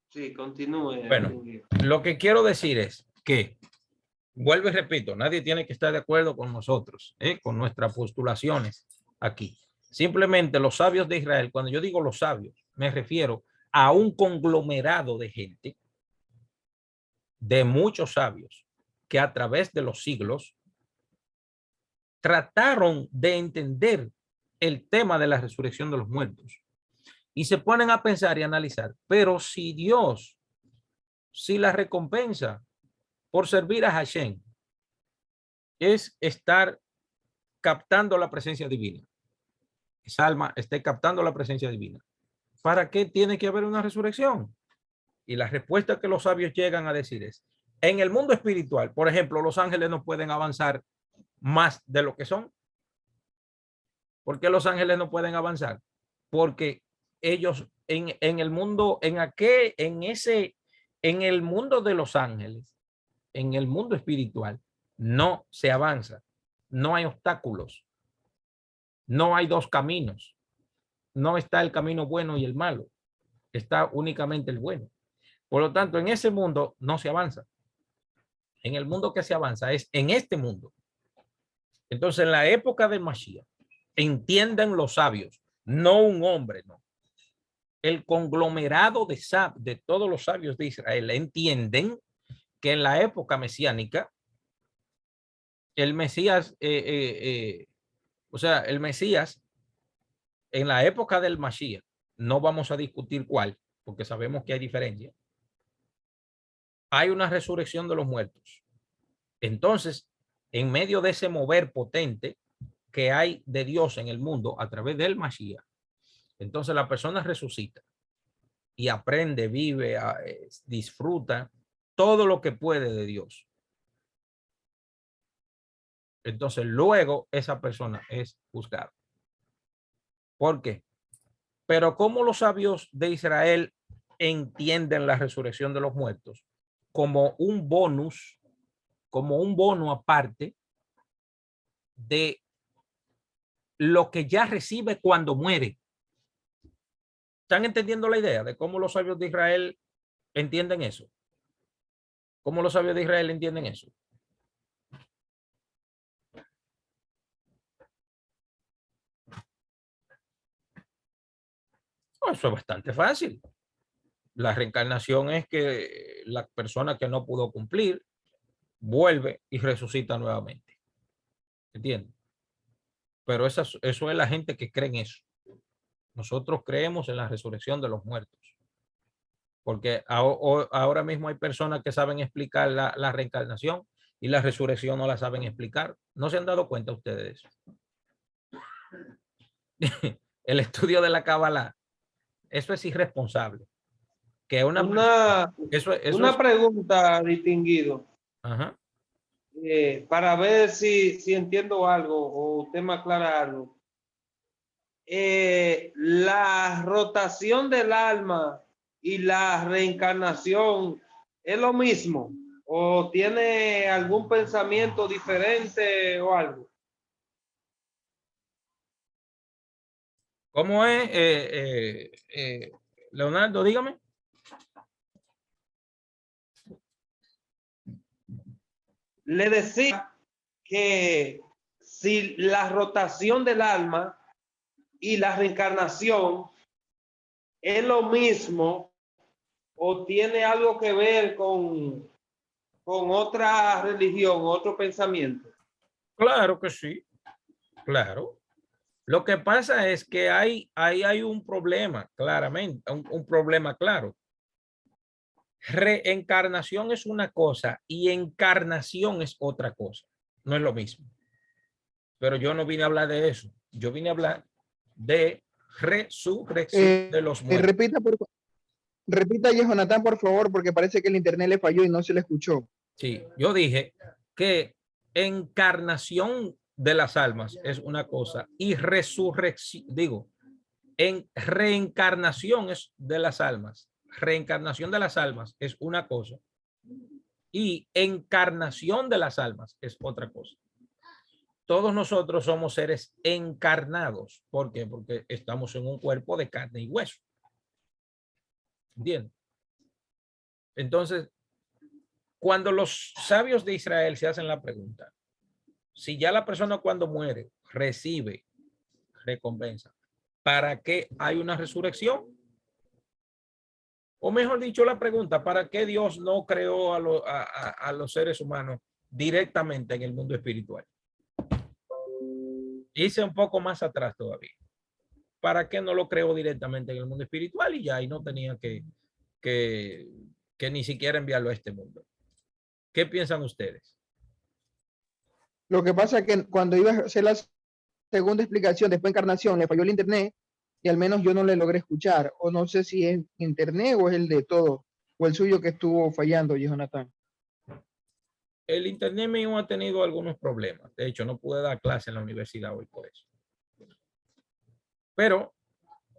Sí, continúe. Bueno, lo que quiero decir es que, vuelvo y repito, nadie tiene que estar de acuerdo con nosotros, con nuestras postulaciones aquí. Simplemente los sabios de Israel, cuando yo digo los sabios, me refiero a un conglomerado de gente, de muchos sabios, que a través de los siglos trataron de entender el tema de la resurrección de los muertos y se ponen a pensar y analizar, pero si la recompensa por servir a Hashem es estar captando la presencia divina, esa alma esté captando la presencia divina, ¿para qué tiene que haber una resurrección? Y la respuesta que los sabios llegan a decir es, en el mundo espiritual, por ejemplo, los ángeles no pueden avanzar más de lo que son. ¿Por qué los ángeles no pueden avanzar? Porque ellos en el mundo, en el mundo de los ángeles, en el mundo espiritual, no se avanza. No hay obstáculos. No hay dos caminos. No está el camino bueno y el malo. Está únicamente el bueno. Por lo tanto, en ese mundo no se avanza. En el mundo que se avanza es en este mundo. Entonces, en la época de Mashiach, entiendan los sabios, no un hombre, no. El conglomerado de todos los sabios de Israel entienden que en la época mesiánica el Mesías, o sea, el Mesías en la época del Mashiach, no vamos a discutir cuál, porque sabemos que hay diferencia. Hay una resurrección de los muertos. Entonces, en medio de ese mover potente que hay de Dios en el mundo a través del Mashiach, entonces la persona resucita y aprende, vive, disfruta todo lo que puede de Dios. Entonces, luego esa persona es juzgada. ¿Por qué? Pero ¿cómo los sabios de Israel entienden la resurrección de los muertos? Como un bonus, como un bono aparte de lo que ya recibe cuando muere. ¿Están entendiendo la idea de cómo los sabios de Israel entienden eso? ¿Cómo los sabios de Israel entienden eso? Oh, eso es bastante fácil. La reencarnación es que la persona que no pudo cumplir vuelve y resucita nuevamente. ¿Entienden? Pero eso es la gente que cree en eso. Nosotros creemos en la resurrección de los muertos. Porque ahora mismo hay personas que saben explicar la reencarnación y la resurrección no la saben explicar. ¿No se han dado cuenta ustedes de eso? El estudio de la Kabbalah, eso es irresponsable. Que Una pregunta, distinguido, ajá. para ver si entiendo algo o usted me aclara algo. La rotación del alma y la reencarnación es lo mismo o tiene algún pensamiento diferente o algo. ¿Cómo es, Leonardo? Dígame. Le decía que si la rotación del alma y la reencarnación es lo mismo o tiene algo que ver con otra religión, otro pensamiento. Claro que sí, claro. Lo que pasa es que hay un problema, claramente, un problema claro. Reencarnación es una cosa y encarnación es otra cosa. No es lo mismo. Pero yo no vine a hablar de eso. Yo vine a hablar de resurrección de los muertos. Repita, Jonathan, por favor, porque parece que el internet le falló y no se le escuchó. Sí, yo dije que encarnación de las almas es una cosa y resurrección, digo, en reencarnación es de las almas. Reencarnación de las almas es una cosa y encarnación de las almas es otra cosa. Todos nosotros somos seres encarnados. ¿Por qué? Porque estamos en un cuerpo de carne y hueso. ¿Entienden? Entonces, cuando los sabios de Israel se hacen la pregunta, si ya la persona cuando muere recibe recompensa, ¿para qué hay una resurrección? O mejor dicho, la pregunta, ¿para qué Dios no creó a los seres humanos directamente en el mundo espiritual? Hice un poco más atrás todavía. ¿Para qué no lo creó directamente en el mundo espiritual y ya y no tenía que ni siquiera enviarlo a este mundo? ¿Qué piensan ustedes? Lo que pasa es que cuando iba a hacer la segunda explicación, después encarnación, le falló el internet y al menos yo no le logré escuchar. O no sé si es internet o es el de todo, o el suyo que estuvo fallando, Jonathan. El internet mío ha tenido algunos problemas. De hecho, no pude dar clase en la universidad hoy por eso. Pero,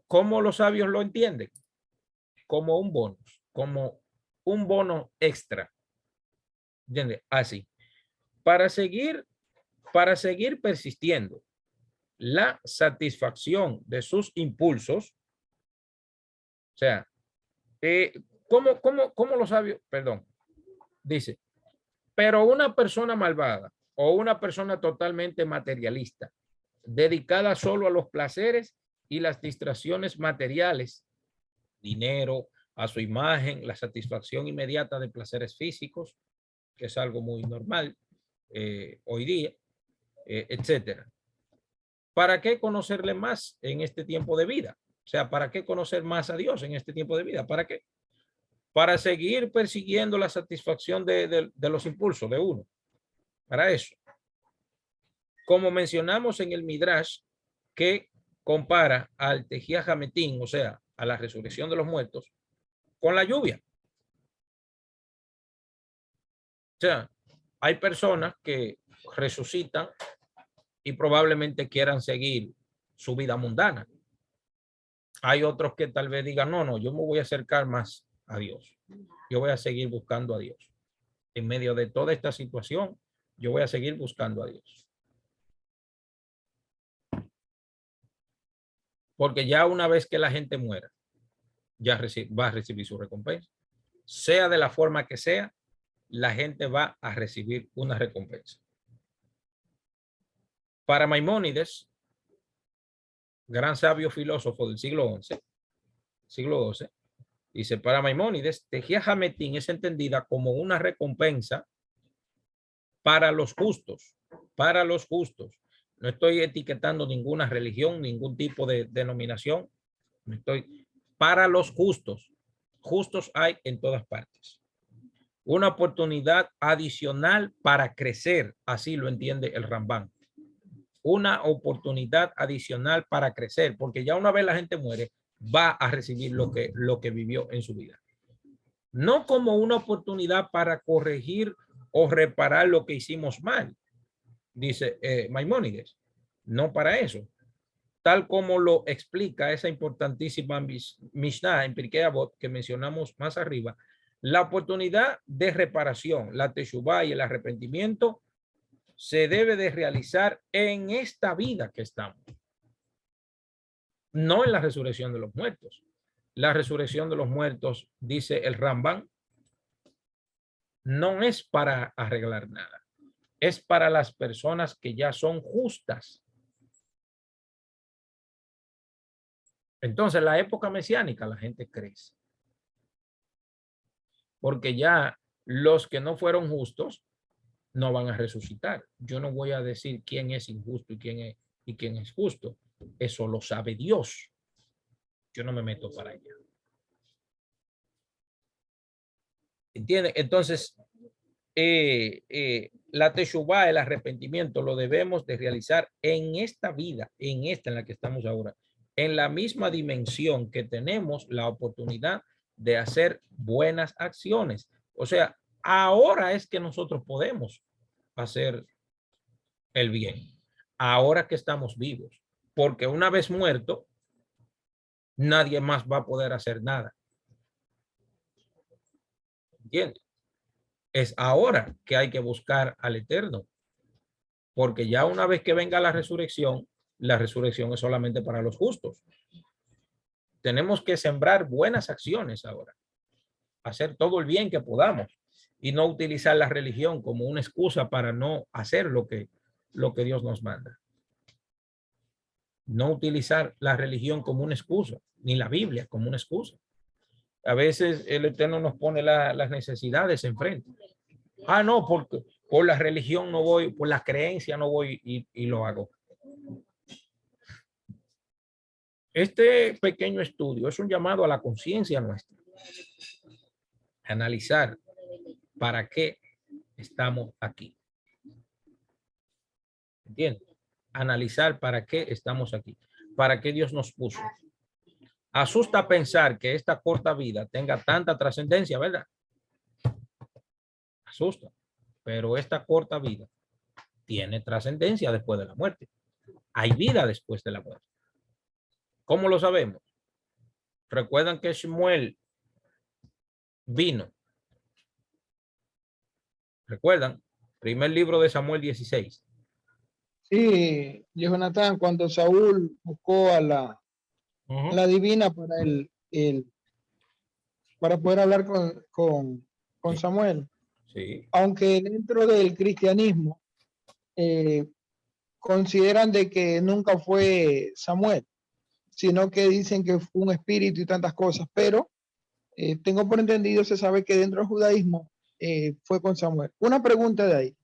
¿cómo los sabios lo entienden? Como un bonus, como un bono extra. ¿Entiendes? Así. Para seguir persistiendo la satisfacción de sus impulsos, o sea, ¿cómo los sabios? Perdón. Dice, pero una persona malvada o una persona totalmente materialista, dedicada solo a los placeres y las distracciones materiales, dinero, a su imagen, la satisfacción inmediata de placeres físicos, que es algo muy normal, hoy día, etcétera. ¿Para qué conocerle más en este tiempo de vida? O sea, ¿para qué conocer más a Dios en este tiempo de vida? ¿Para qué? Para seguir persiguiendo la satisfacción de los impulsos de uno. Para eso. Como mencionamos en el Midrash, que compara al Tejía Hametín, o sea, a la resurrección de los muertos, con la lluvia. O sea, hay personas que resucitan y probablemente quieran seguir su vida mundana. Hay otros que tal vez digan, no, no, yo me voy a acercar más a Dios. Yo voy a seguir buscando a Dios. En medio de toda esta situación, yo voy a seguir buscando a Dios. Porque ya una vez que la gente muera, ya va a recibir su recompensa. Sea de la forma que sea, la gente va a recibir una recompensa. Para Maimónides, gran sabio filósofo del siglo XI, dice, para Maimónides, Tejía Hametín es entendida como una recompensa para los justos, para los justos. No estoy etiquetando ninguna religión, ningún tipo de denominación. Para los justos. Justos hay en todas partes. Una oportunidad adicional para crecer, así lo entiende el Rambán. Una oportunidad adicional para crecer, porque ya una vez la gente muere, va a recibir lo que vivió en su vida. No como una oportunidad para corregir o reparar lo que hicimos mal, dice Maimónides. No para eso. Tal como lo explica esa importantísima Mishnah en Pirkei Avot que mencionamos más arriba, la oportunidad de reparación, la teshuvá y el arrepentimiento se debe de realizar en esta vida que estamos, no en la resurrección de los muertos. La resurrección de los muertos, dice el Rambán, no es para arreglar nada, es para las personas que ya son justas. Entonces, la época mesiánica, la gente crece. Porque ya los que no fueron justos no van a resucitar. Yo no voy a decir quién es injusto y quién es justo. Eso lo sabe Dios. Yo no me meto para allá. ¿Entienden? Entonces, la teshuvá, el arrepentimiento, lo debemos de realizar en esta vida, en la que estamos ahora, en la misma dimensión que tenemos la oportunidad de hacer buenas acciones. O sea, ahora es que nosotros podemos hacer el bien, ahora que estamos vivos, porque una vez muerto, nadie más va a poder hacer nada. ¿Entiendes? Es ahora que hay que buscar al Eterno, porque ya una vez que venga la resurrección es solamente para los justos. Tenemos que sembrar buenas acciones ahora, hacer todo el bien que podamos y no utilizar la religión como una excusa para no hacer lo que Dios nos manda. No utilizar la religión como una excusa, ni la Biblia como una excusa. A veces el Eterno nos pone las necesidades enfrente. Ah, no, porque por la religión no voy, por la creencia no voy y lo hago. Este pequeño estudio es un llamado a la conciencia nuestra. Analizar para qué estamos aquí. ¿Entiendes? Analizar para qué estamos aquí. Para qué Dios nos puso. Asusta pensar que esta corta vida tenga tanta trascendencia, ¿verdad? Asusta. Pero esta corta vida tiene trascendencia después de la muerte. Hay vida después de la muerte. ¿Cómo lo sabemos? Recuerdan que Shmuel vino. ¿Recuerdan? Primer libro de Samuel 16. Sí, Jonathan, cuando Saúl buscó a la divina para para poder hablar con Sí. Samuel. Sí. Aunque dentro del cristianismo consideran de que nunca fue Samuel, sino que dicen que fue un espíritu y tantas cosas, pero tengo por entendido, se sabe que dentro del judaísmo fue con Samuel. Una pregunta de ahí.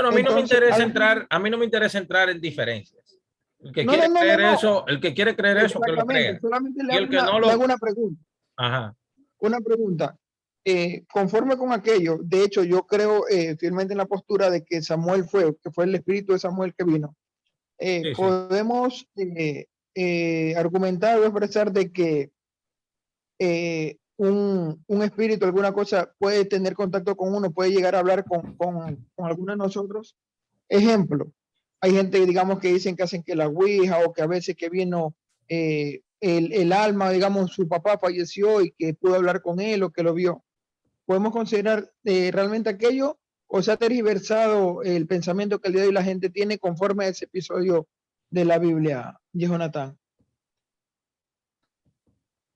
Bueno, a mí no me Entonces, interesa entrar, a mí no me interesa entrar en diferencias. El que no, quiere no, no, creer no, no. eso, el que quiere creer eso, que lo Exactamente. crea. Solamente Y el que no le hago lo, una pregunta. ajá, Una pregunta. Conforme con aquello, de hecho, yo creo fielmente en la postura de que Samuel que fue el espíritu de Samuel que vino. sí, sí. Podemos argumentar o expresar de que un espíritu, alguna cosa, puede tener contacto con uno, puede llegar a hablar con alguno de nosotros. Ejemplo, hay gente, digamos, que dicen que hacen que la ouija o que a veces que vino el alma, digamos, su papá falleció y que pudo hablar con él o que lo vio. ¿Podemos considerar realmente aquello o se ha tergiversado el pensamiento que el día de hoy la gente tiene conforme a ese episodio de la Biblia, Jonathan?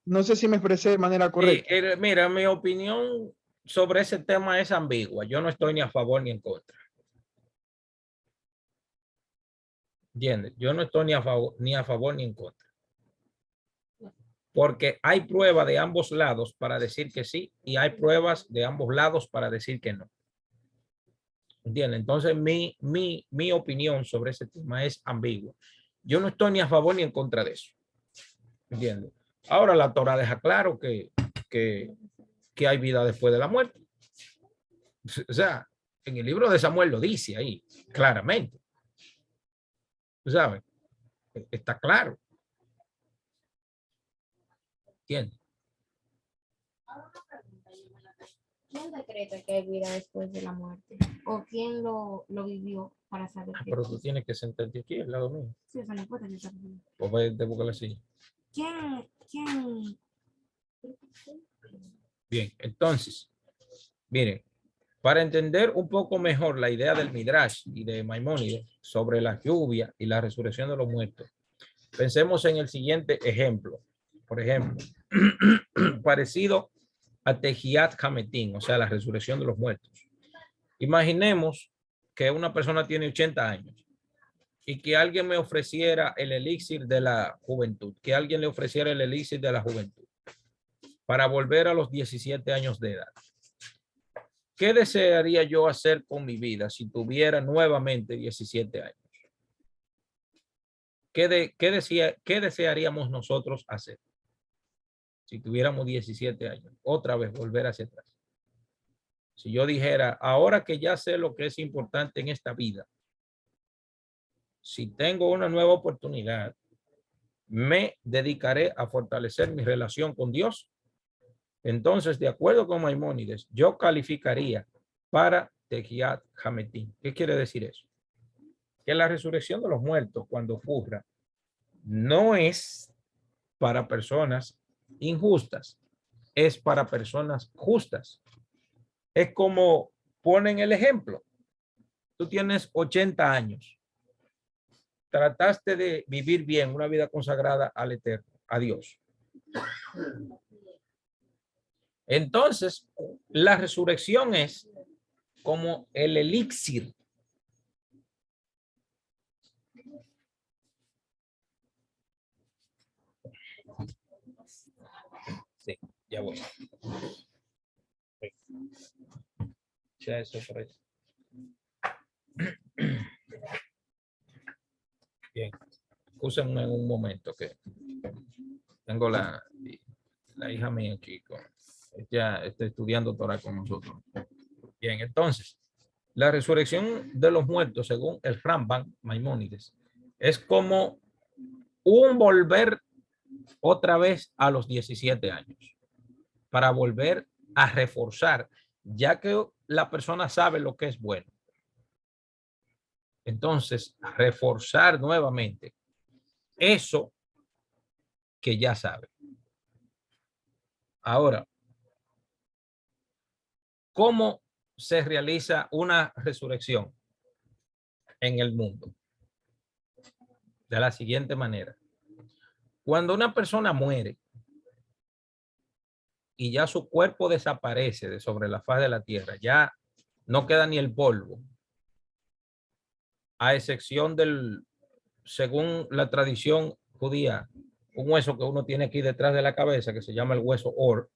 No sé si me expresé de manera correcta. Mira, mi opinión sobre ese tema es ambigua. Yo no estoy ni a favor ni en contra. ¿Entiendes? Yo no estoy ni a favor ni en contra. Porque hay pruebas de ambos lados para decir que sí y hay pruebas de ambos lados para decir que no. ¿Entiendes? Entonces mi opinión sobre ese tema es ambigua. Yo no estoy ni a favor ni en contra de eso. ¿Entiendes? Ahora la Torah deja claro que hay vida después de la muerte. O sea, en el libro de Samuel lo dice ahí, claramente. ¿Tú sabes? Está claro. ¿Entiendes? ¿Quién decreta que hay vida después de la muerte? ¿O quién lo vivió para saber qué Pero tú cosa? tienes que sentarte aquí al lado mío. Sí, eso no importa si está bien. Pues vete a buscar la silla. ¿Quién? Bien, entonces, miren, para entender un poco mejor la idea del Midrash y de Maimónides sobre la lluvia y la resurrección de los muertos, pensemos en el siguiente ejemplo. Por ejemplo, parecido a Tejiat Hametín, o sea, la resurrección de los muertos. Imaginemos que una persona tiene 80 años y que alguien me ofreciera el elixir de la juventud, que alguien le ofreciera el elixir de la juventud para volver a los 17 años de edad. ¿Qué desearía yo hacer con mi vida si tuviera nuevamente 17 años? ¿Qué desearíamos nosotros hacer si tuviéramos 17 años? Otra vez volver hacia atrás. Si yo dijera, ahora que ya sé lo que es importante en esta vida, si tengo una nueva oportunidad, me dedicaré a fortalecer mi relación con Dios. Entonces, de acuerdo con Maimónides, yo calificaría para Tejiat Hametín. ¿Qué quiere decir eso? Que la resurrección de los muertos, cuando ocurra, no es para personas injustas, es para personas justas. Es como ponen el ejemplo. Tú tienes 80 años. Trataste de vivir bien, una vida consagrada al Eterno, a Dios. Entonces, la resurrección es como el elixir. Sí, ya voy. Ya eso por eso. Bien, úsenme un momento que tengo la hija mía aquí. Ella está estudiando Torah con nosotros. Bien, entonces, la resurrección de los muertos, según el Rambam Maimónides, es como un volver otra vez a los 17 años para volver a reforzar, ya que la persona sabe lo que es bueno. Entonces, reforzar nuevamente eso que ya sabe. Ahora, ¿cómo se realiza una resurrección en el mundo? De la siguiente manera. Cuando una persona muere y ya su cuerpo desaparece de sobre la faz de la tierra, ya no queda ni el polvo, a excepción del, según la tradición judía, un hueso que uno tiene aquí detrás de la cabeza, que se llama el hueso Or,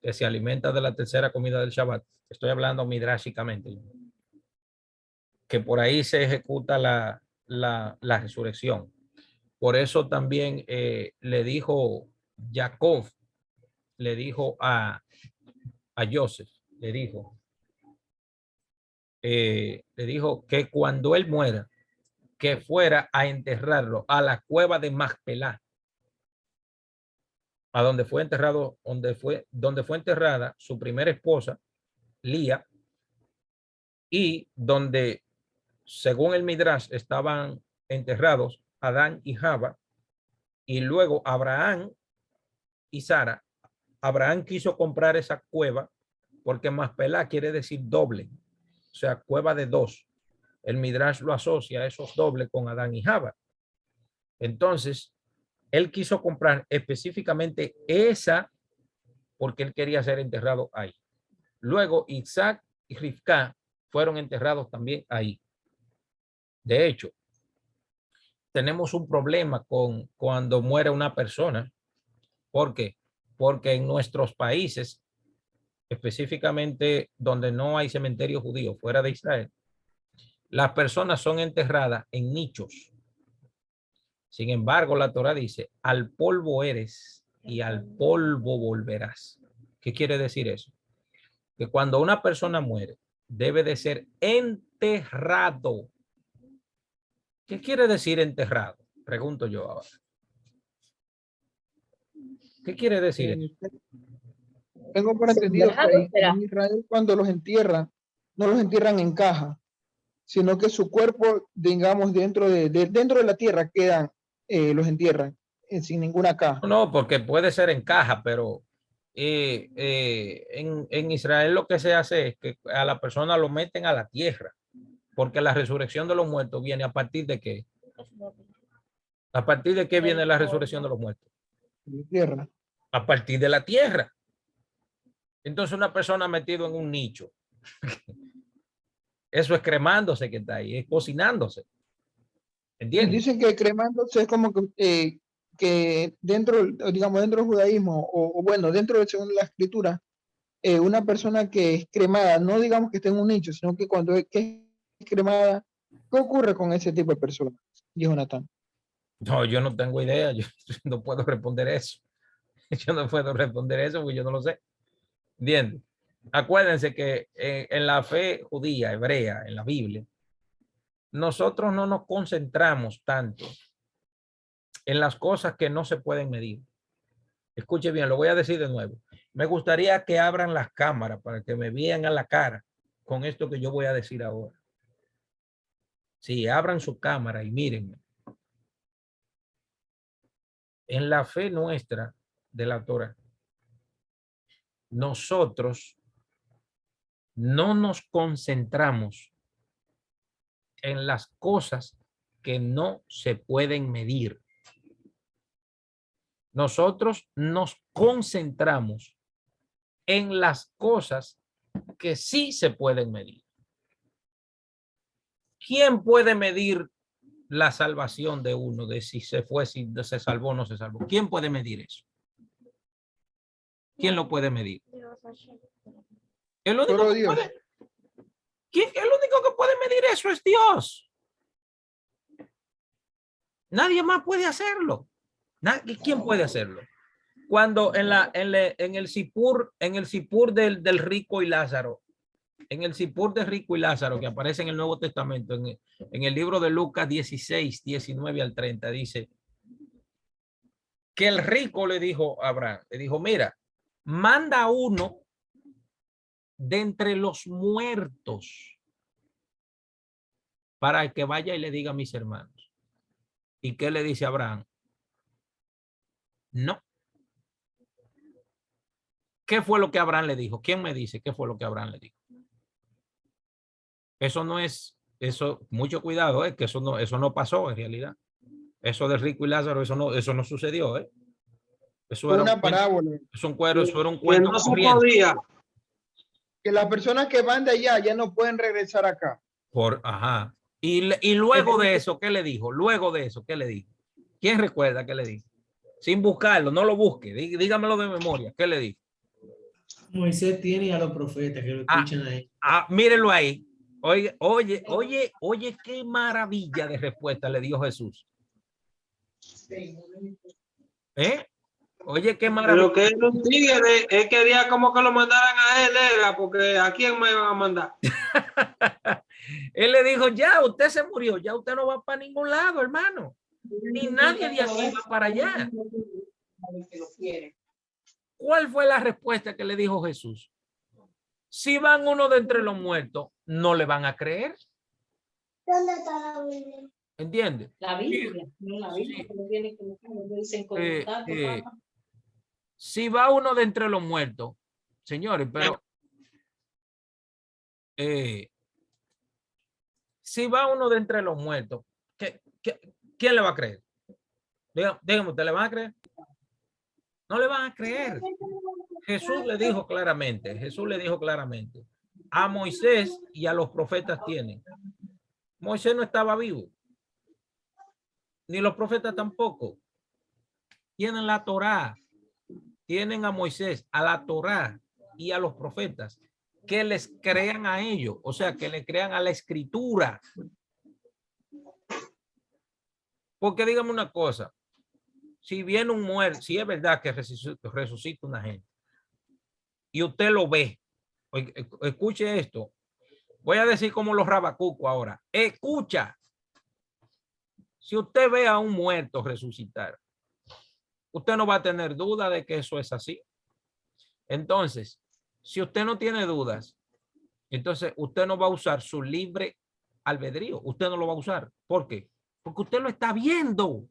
que se alimenta de la tercera comida del Shabbat. Estoy hablando midráshicamente. que por ahí se ejecuta la resurrección. Por eso también le dijo Jacob, le dijo a Joseph, le dijo que cuando él muera, que fuera a enterrarlo a la cueva de Macpelá, a donde fue enterrado, donde fue enterrada su primera esposa, Lía, y donde, según el Midrash, estaban enterrados Adán y Java, y luego Abraham y Sara. Abraham quiso comprar esa cueva porque Macpelá quiere decir doble, o sea, cueva de dos. El Midrash lo asocia a esos dobles con Adán y Java. Entonces, él quiso comprar específicamente esa porque él quería ser enterrado ahí. Luego, Isaac y Rivka fueron enterrados también ahí. De hecho, tenemos un problema con cuando muere una persona. ¿Por qué? Porque en nuestros países, específicamente donde no hay cementerio judío fuera de Israel, las personas son enterradas en nichos. Sin embargo, la Torá dice, al polvo eres y al polvo volverás. ¿Qué quiere decir eso? Que cuando una persona muere, debe de ser enterrado. ¿Qué quiere decir enterrado? Pregunto yo ahora. ¿Qué quiere decir eso? Tengo por entendido que en Israel cuando los entierran, no los entierran en caja, sino que su cuerpo, digamos, dentro de la tierra quedan, los entierran sin ninguna caja. No, porque puede ser en caja, pero en Israel lo que se hace es que a la persona lo meten a la tierra, porque la resurrección de los muertos viene a partir de qué. ¿A partir de qué viene la resurrección de los muertos? De tierra. A partir de la tierra. Entonces una persona metido en un nicho, eso es cremándose que está ahí, es cocinándose. ¿Entiendes? Dicen que cremándose es como que dentro, digamos, dentro del judaísmo, o bueno, dentro de según la escritura, una persona que es cremada, no digamos que esté en un nicho, sino que cuando es cremada, ¿qué ocurre con ese tipo de personas? Jonathan. No, yo no tengo idea, yo no puedo responder eso. Yo no puedo responder eso porque yo no lo sé. ¿Entiendes? Acuérdense que en la fe judía, hebrea, en la Biblia, nosotros no nos concentramos tanto en las cosas que no se pueden medir. Escuche bien, lo voy a decir de nuevo. Me gustaría que abran las cámaras para que me vean a la cara con esto que yo voy a decir ahora. Sí, abran su cámara y mírenme. En la fe nuestra de la Torá, nosotros no nos concentramos en las cosas que no se pueden medir. Nosotros nos concentramos en las cosas que sí se pueden medir. ¿Quién puede medir la salvación de uno, de si se fue, si se salvó o no se salvó? ¿Quién puede medir eso? ¿Quién lo puede medir? El único que puede, el único que puede medir eso es Dios. Nadie más puede hacerlo. ¿Quién puede hacerlo? Cuando en el Sipur del rico y Lázaro, en el Sipur de rico y Lázaro que aparece en el Nuevo Testamento, en el libro de Lucas 16, 19 al 30, dice que el rico le dijo a Abraham, le dijo, mira, manda uno de entre los muertos para que vaya y le diga a mis hermanos. ¿Y qué le dice Abraham? No. ¿Qué fue lo que Abraham le dijo? ¿Quién me dice qué fue lo que Abraham le dijo? Eso no es, eso, mucho cuidado, que eso no pasó en realidad. Eso de rico y Lázaro, eso no sucedió, Eso era una parábola. Eso era un cuento. No se podía. Que las personas que van de allá ya no pueden regresar acá. Ajá. Y luego de eso, ¿qué le dijo? Luego de eso, ¿qué le dijo? ¿Quién recuerda qué le dijo? Sin buscarlo, no lo busque, dígamelo de memoria. ¿Qué le dijo? Moisés tiene a los profetas que lo escuchan ahí. Mírenlo ahí. Oye, qué maravilla de respuesta le dio Jesús. Oye, qué maravilla. Pero que él no tigre, él quería como que lo mandaran a él, era, porque ¿a quién me iban a mandar? Él le dijo, ya, usted se murió, ya usted no va para ningún lado, hermano. Ni nadie de aquí va para allá. ¿Cuál fue la respuesta que le dijo Jesús? Si van uno de entre los muertos, no le van a creer. ¿Dónde está la Biblia? ¿Entiende? La Biblia, no la Biblia, Sí. pero tiene que dicen contacto, papá. Si va uno de entre los muertos, señores, pero si va uno de entre los muertos, ¿quién le va a creer? Dígame, ¿usted le van a creer? No le van a creer. Jesús le dijo claramente, a Moisés y a los profetas tienen. Moisés no estaba vivo, ni los profetas tampoco. Tienen la Torá, tienen a Moisés, a la Torá y a los profetas, que les crean a ellos, o sea, que le crean a la escritura. Porque dígame una cosa, si viene un muerto, si es verdad que resucita una gente, y usted lo ve, escuche esto, voy a decir como los rabacucos ahora, escucha, si usted ve a un muerto resucitar, usted no va a tener duda de que eso es así. Entonces, si usted no tiene dudas, entonces usted no va a usar su libre albedrío, usted no lo va a usar. ¿Por qué? Porque usted lo está viendo,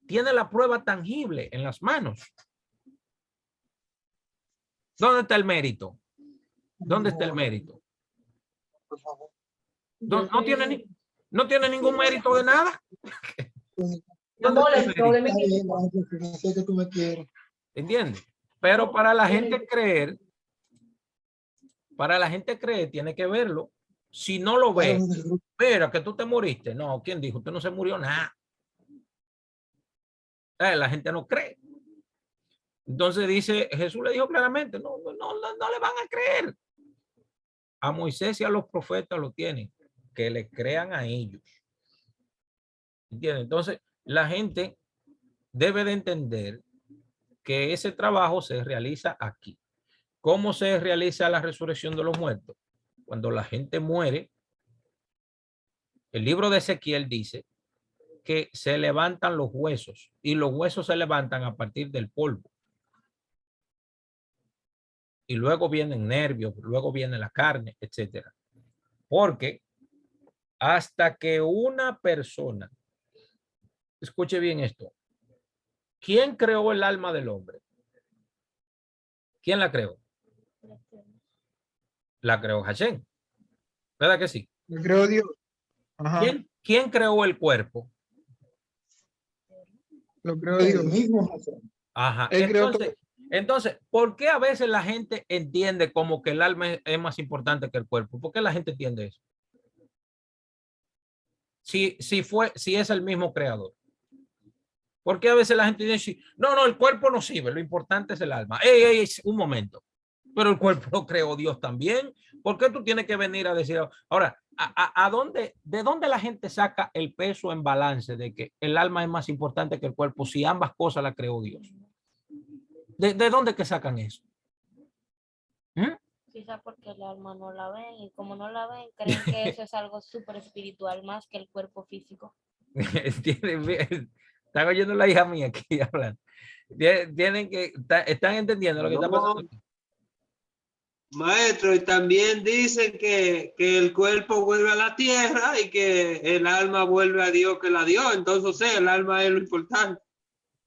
tiene la prueba tangible en las manos. ¿Dónde está el mérito? ¿Dónde está el mérito? No tiene ningún mérito de nada. ¿Entiendes? Pero para la gente creer, tiene que verlo. Si no lo ve, mira que tú te moriste. No, ¿quién dijo? Usted no se murió nada. La gente no cree. Entonces dice, Jesús le dijo claramente, no le van a creer. A Moisés y a los profetas lo tienen, que le crean a ellos. ¿Entiendes? Entonces, la gente debe de entender que ese trabajo se realiza aquí. ¿Cómo se realiza la resurrección de los muertos? Cuando la gente muere, el libro de Ezequiel dice que se levantan los huesos y los huesos se levantan a partir del polvo. Y luego vienen nervios, luego viene la carne, etcétera. Porque hasta que una persona, escuche bien esto, ¿quién creó el alma del hombre? ¿Quién la creó? La creó Hashem. ¿Verdad que sí? Lo creó Dios. Ajá. ¿Quién creó el cuerpo? Lo creó Dios. Ajá. Él creó todo. Entonces, ¿por qué a veces la gente entiende como que el alma es más importante que el cuerpo? ¿Por qué la gente entiende eso? Si es el mismo creador. ¿Por qué a veces la gente dice, no, el cuerpo no sirve, lo importante es el alma? Ey, un momento. Pero el cuerpo lo creó Dios también. ¿Por qué tú tienes que venir a decir ahora, de dónde la gente saca el peso en balance de que el alma es más importante que el cuerpo si ambas cosas las creó Dios? ¿De dónde que sacan eso? Quizá porque el alma no la ven y como no la ven, creen que eso es algo súper espiritual más que el cuerpo físico. Están oyendo la hija mía aquí hablando. Están entendiendo lo que está pasando aquí. Maestro, y también dicen que el cuerpo vuelve a la tierra y que el alma vuelve a Dios que la dio. Entonces, o sea, el alma es lo importante.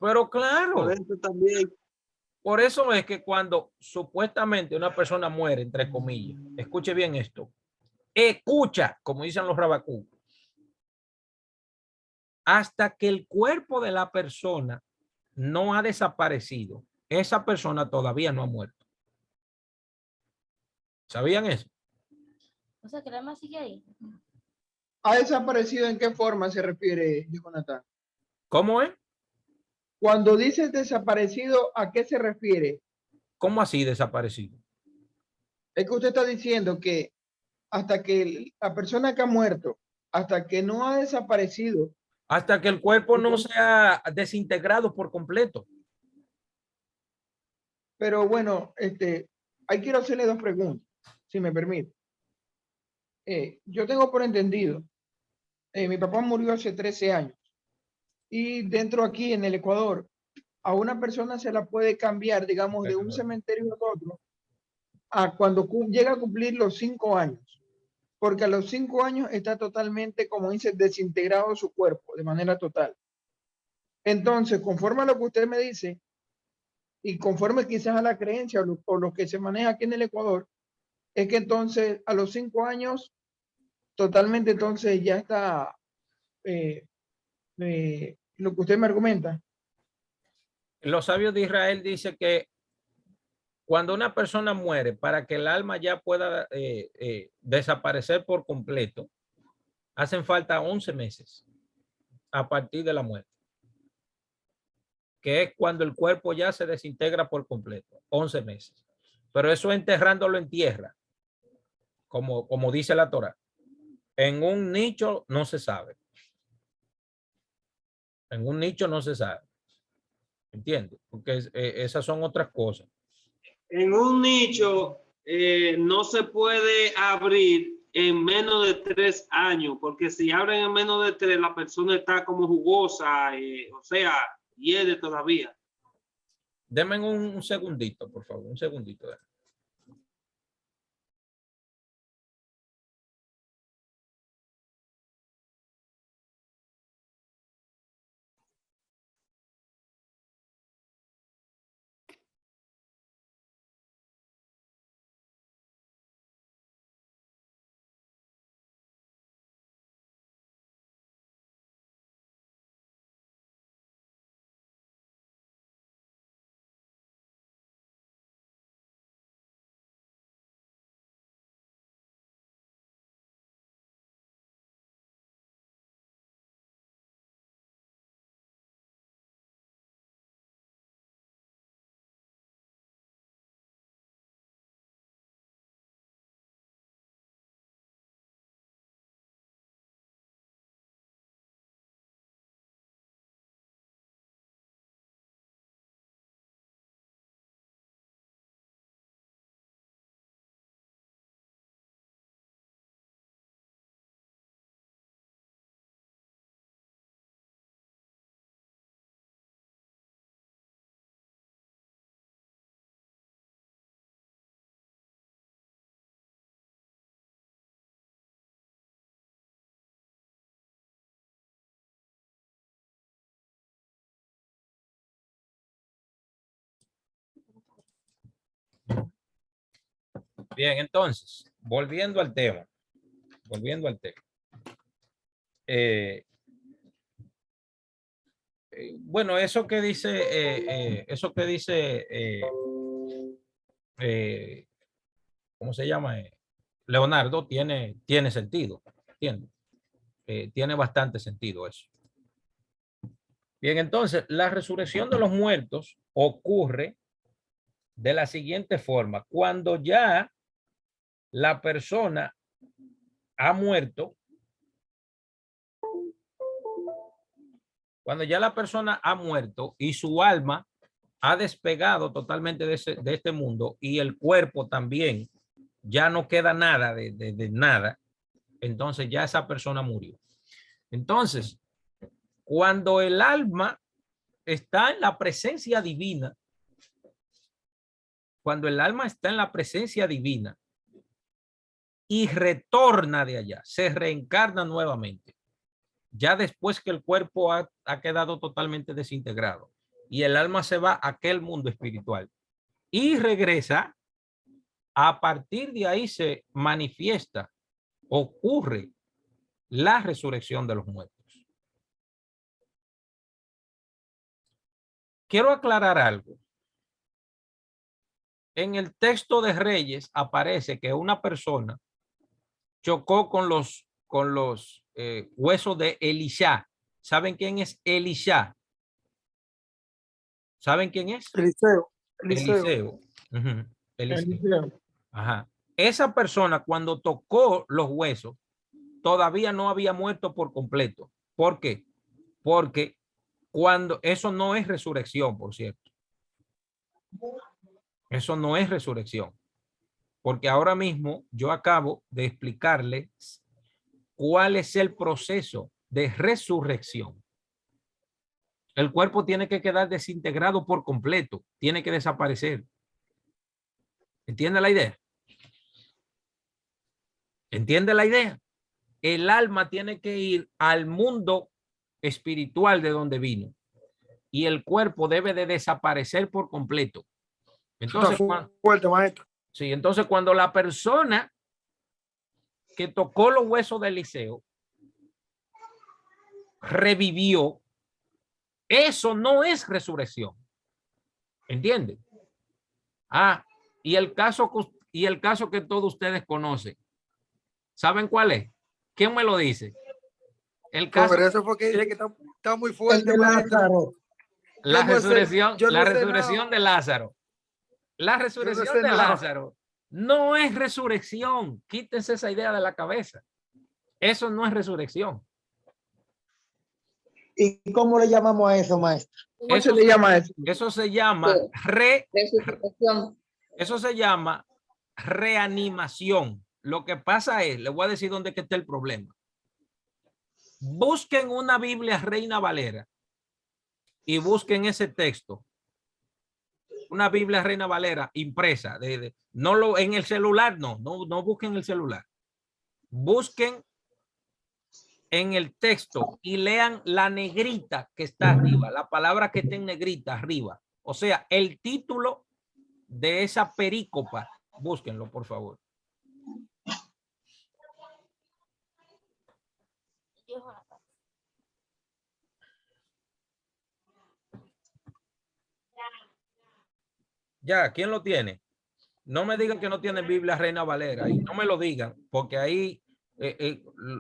Pero claro. Por eso también. Por eso es que cuando supuestamente una persona muere, entre comillas, escuche bien esto, escucha, como dicen los rabacú, hasta que el cuerpo de la persona no ha desaparecido, esa persona todavía no ha muerto. ¿Sabían eso? O sea, que el alma sigue ahí. ¿Ha desaparecido en qué forma se refiere, Jonathan? ¿Cómo es? Cuando dices desaparecido, ¿a qué se refiere? ¿Cómo así desaparecido? Es que usted está diciendo que hasta que la persona que ha muerto, hasta que no ha desaparecido. Hasta que el cuerpo no sea desintegrado por completo. Pero bueno, ahí quiero hacerle dos preguntas, si me permite. Yo tengo por entendido, mi papá murió hace 13 años y dentro aquí en el Ecuador, a una persona se la puede cambiar, digamos, de un cementerio a otro a cuando llega a cumplir los 5 años. Porque a los 5 años está totalmente, como dice, desintegrado su cuerpo de manera total. Entonces, conforme a lo que usted me dice, y conforme quizás a la creencia o lo que se maneja aquí en el Ecuador, es que entonces a los 5 años, totalmente entonces ya está lo que usted me argumenta. Los sabios de Israel dicen que cuando una persona muere, para que el alma ya pueda desaparecer por completo, hacen falta 11 meses a partir de la muerte, que es cuando el cuerpo ya se desintegra por completo, 11 meses. Pero eso enterrándolo en tierra, como dice la Torá. En un nicho no se sabe. En un nicho no se sabe. ¿Entiendes? Porque esas son otras cosas. En un nicho no se puede abrir en menos de 3 años, porque si abren en menos de 3, la persona está como jugosa, o sea, hiede todavía. Denme un segundito, por favor, un segundito. Bien, entonces, volviendo al tema. Bueno, eso que dice, ¿cómo se llama? Leonardo tiene sentido, ¿entiendes? Tiene bastante sentido eso. Bien, entonces, la resurrección de los muertos ocurre de la siguiente forma. Cuando ya la persona ha muerto, y su alma ha despegado totalmente de este mundo y el cuerpo también, ya no queda nada de nada, entonces ya esa persona murió. Entonces, cuando el alma está en la presencia divina, y retorna de allá, se reencarna nuevamente, ya después que el cuerpo ha quedado totalmente desintegrado y el alma se va a aquel mundo espiritual y regresa, a partir de ahí se manifiesta, ocurre la resurrección de los muertos. Quiero aclarar algo. En el texto de Reyes aparece que una persona chocó con los huesos de Elisha. ¿Saben quién es Elisha? ¿Saben quién es? Eliseo. Eliseo. Eliseo. Eliseo. Ajá. esa persona cuando tocó los huesos todavía no había muerto por completo. ¿Por qué? Porque cuando eso no es resurrección, por cierto. Eso no es resurrección. Porque ahora mismo yo acabo de explicarles cuál es el proceso de resurrección. El cuerpo tiene que quedar desintegrado por completo, tiene que desaparecer. ¿Entiende la idea? ¿Entiende la idea? El alma tiene que ir al mundo espiritual de donde vino y el cuerpo debe de desaparecer por completo. Entonces, fuerte, maestro. Sí, entonces cuando la persona que tocó los huesos de Eliseo revivió, eso no es resurrección. ¿Entienden? Y el caso que todos ustedes conocen, ¿saben cuál es? ¿Quién me lo dice? El caso. Por eso fue que dice que está muy fuerte, de maestro. Lázaro. La Yo no sé- resurrección, yo no la sé resurrección nada. de Lázaro. La sé resurrección de nada. Lázaro no es resurrección. Quítense esa idea de la cabeza. Eso no es resurrección. ¿Y cómo le llamamos a eso, maestro? ¿Cómo se le llama eso? Eso se llama Resucitación. eso se llama reanimación. Lo que pasa es, le voy a decir dónde que está el problema. Busquen una Biblia Reina Valera y busquen ese texto. Una Biblia Reina Valera impresa, no en el celular, no busquen el celular. Busquen en el texto y lean la negrita que está arriba, la palabra que está en negrita arriba. O sea, el título de esa perícopa. Búsquenlo, por favor. Ya, ¿quién lo tiene? No me digan que no tienen Biblia Reina Valera y no me lo digan, porque ahí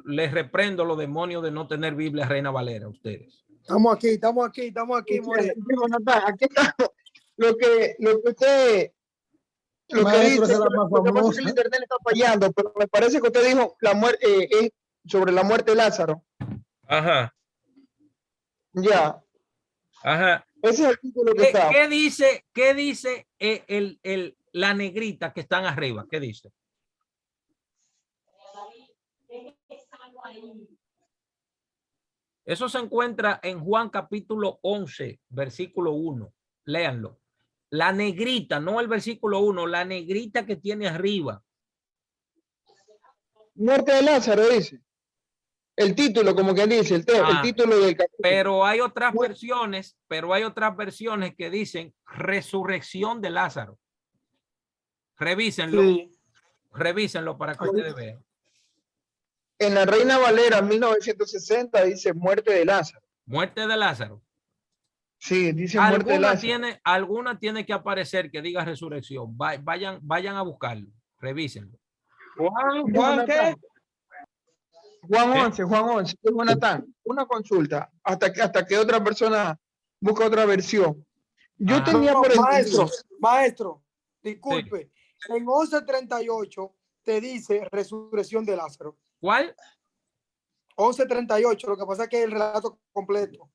les reprendo los demonios de no tener Biblia Reina Valera a ustedes. Estamos aquí, More. Jonathan, aquí está lo que usted Maestro, dice. esa es la más Lo que pasa es que famosa. el internet está fallando, pero me parece que usted dijo la muerte es sobre la muerte de Lázaro. Ajá, Ya, ajá. ese es el título que está. ¿Qué dice la negrita que están arriba? ¿Qué dice? Eso se encuentra en Juan capítulo 11, versículo 1. Léanlo. La negrita, no el versículo 1, la negrita que tiene arriba. Muerte de Lázaro dice. El título, como que dice, el título del capítulo. Pero hay otras versiones que dicen resurrección de Lázaro. Revísenlo. Sí. Revísenlo para que ustedes vean. En la Reina Valera 1960 dice muerte de Lázaro. Muerte de Lázaro. Sí, dice muerte de Lázaro. Alguna tiene que aparecer que diga resurrección. Vayan a buscarlo. Revísenlo. Juan, ¿qué? Juan 11. Jonathan, una consulta hasta que otra persona busca otra versión. Yo Ah. tenía por entendido. Maestro, disculpe. En 11:38 te dice resurrección de Lázaro. ¿Cuál? 11:38, lo que pasa es que es el relato completo.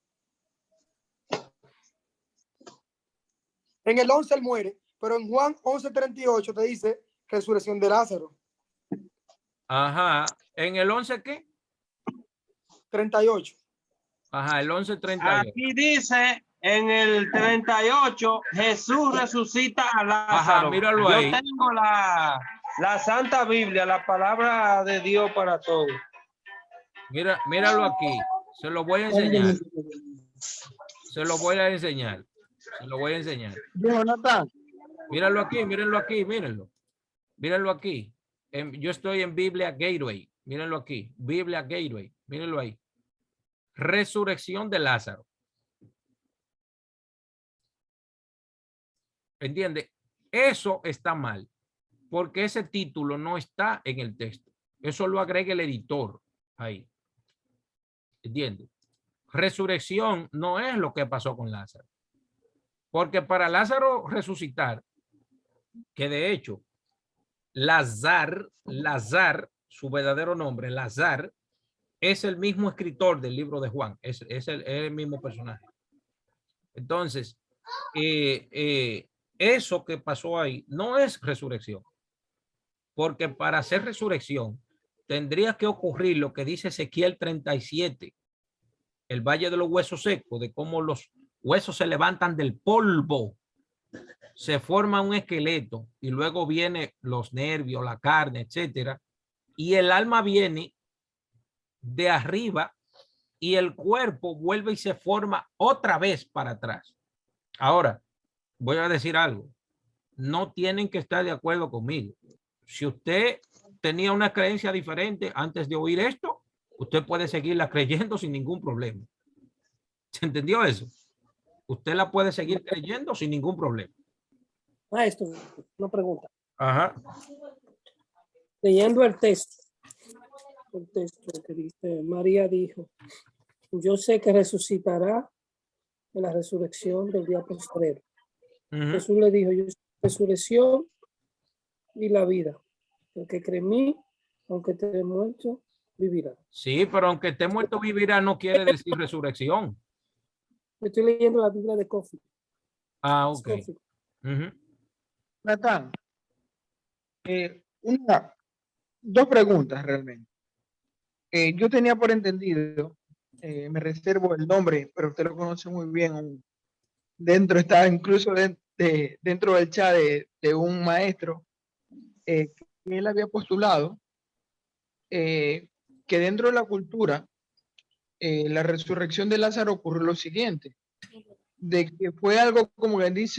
En el 11 él muere, pero en Juan 11:38 te dice resurrección de Lázaro. Ajá. ¿En el 11 qué? 38. Ajá, el 11:38. Aquí dice en el 38, Jesús resucita a Lázaro. Ajá, míralo ahí. Yo tengo la Santa Biblia, la palabra de Dios para todos. Míralo aquí. Se lo voy a enseñar. Se lo voy a enseñar. Se lo voy a enseñar. Jonathan, Míralo aquí, mírenlo aquí, mírenlo. Mírenlo aquí. Yo estoy en Biblia Gateway. Mírenlo aquí. Biblia Gateway. Mírenlo ahí. Resurrección de Lázaro. ¿Entiende? Eso está mal. Porque ese título no está en el texto. Eso lo agrega el editor ahí. ¿Entiende? Resurrección no es lo que pasó con Lázaro. Porque para Lázaro resucitar, que de hecho Lazar, su verdadero nombre, Lazar, es el mismo escritor del libro de Juan, es el mismo personaje. Entonces, eso que pasó ahí no es resurrección, porque para hacer resurrección tendría que ocurrir lo que dice Ezequiel 37, el valle de los huesos secos, de cómo los huesos se levantan del polvo, se forma un esqueleto y luego vienen los nervios, la carne, etcétera, y el alma viene de arriba y el cuerpo vuelve y se forma otra vez para atrás. Ahora, voy a decir algo. No tienen que estar de acuerdo conmigo. Si usted tenía una creencia diferente antes de oír esto, usted puede seguirla creyendo sin ningún problema. ¿Se entendió eso? Usted la puede seguir creyendo sin ningún problema. Maestro, una pregunta. Ajá. Leyendo el texto que dice, María dijo, yo sé que resucitará en la resurrección del día postrero. Jesús le dijo, yo soy la resurrección y la vida. El que cree en mí, aunque esté muerto, vivirá. Sí, pero aunque esté muerto vivirá no quiere decir resurrección. Estoy leyendo la Biblia de Coffee. Ah, ok. Natán, dos preguntas realmente. Yo tenía por entendido, me reservo el nombre, pero usted lo conoce muy bien. Dentro está incluso dentro del chat de un maestro que él había postulado que dentro de la cultura la resurrección de Lázaro ocurrió lo siguiente, de que fue algo como que dice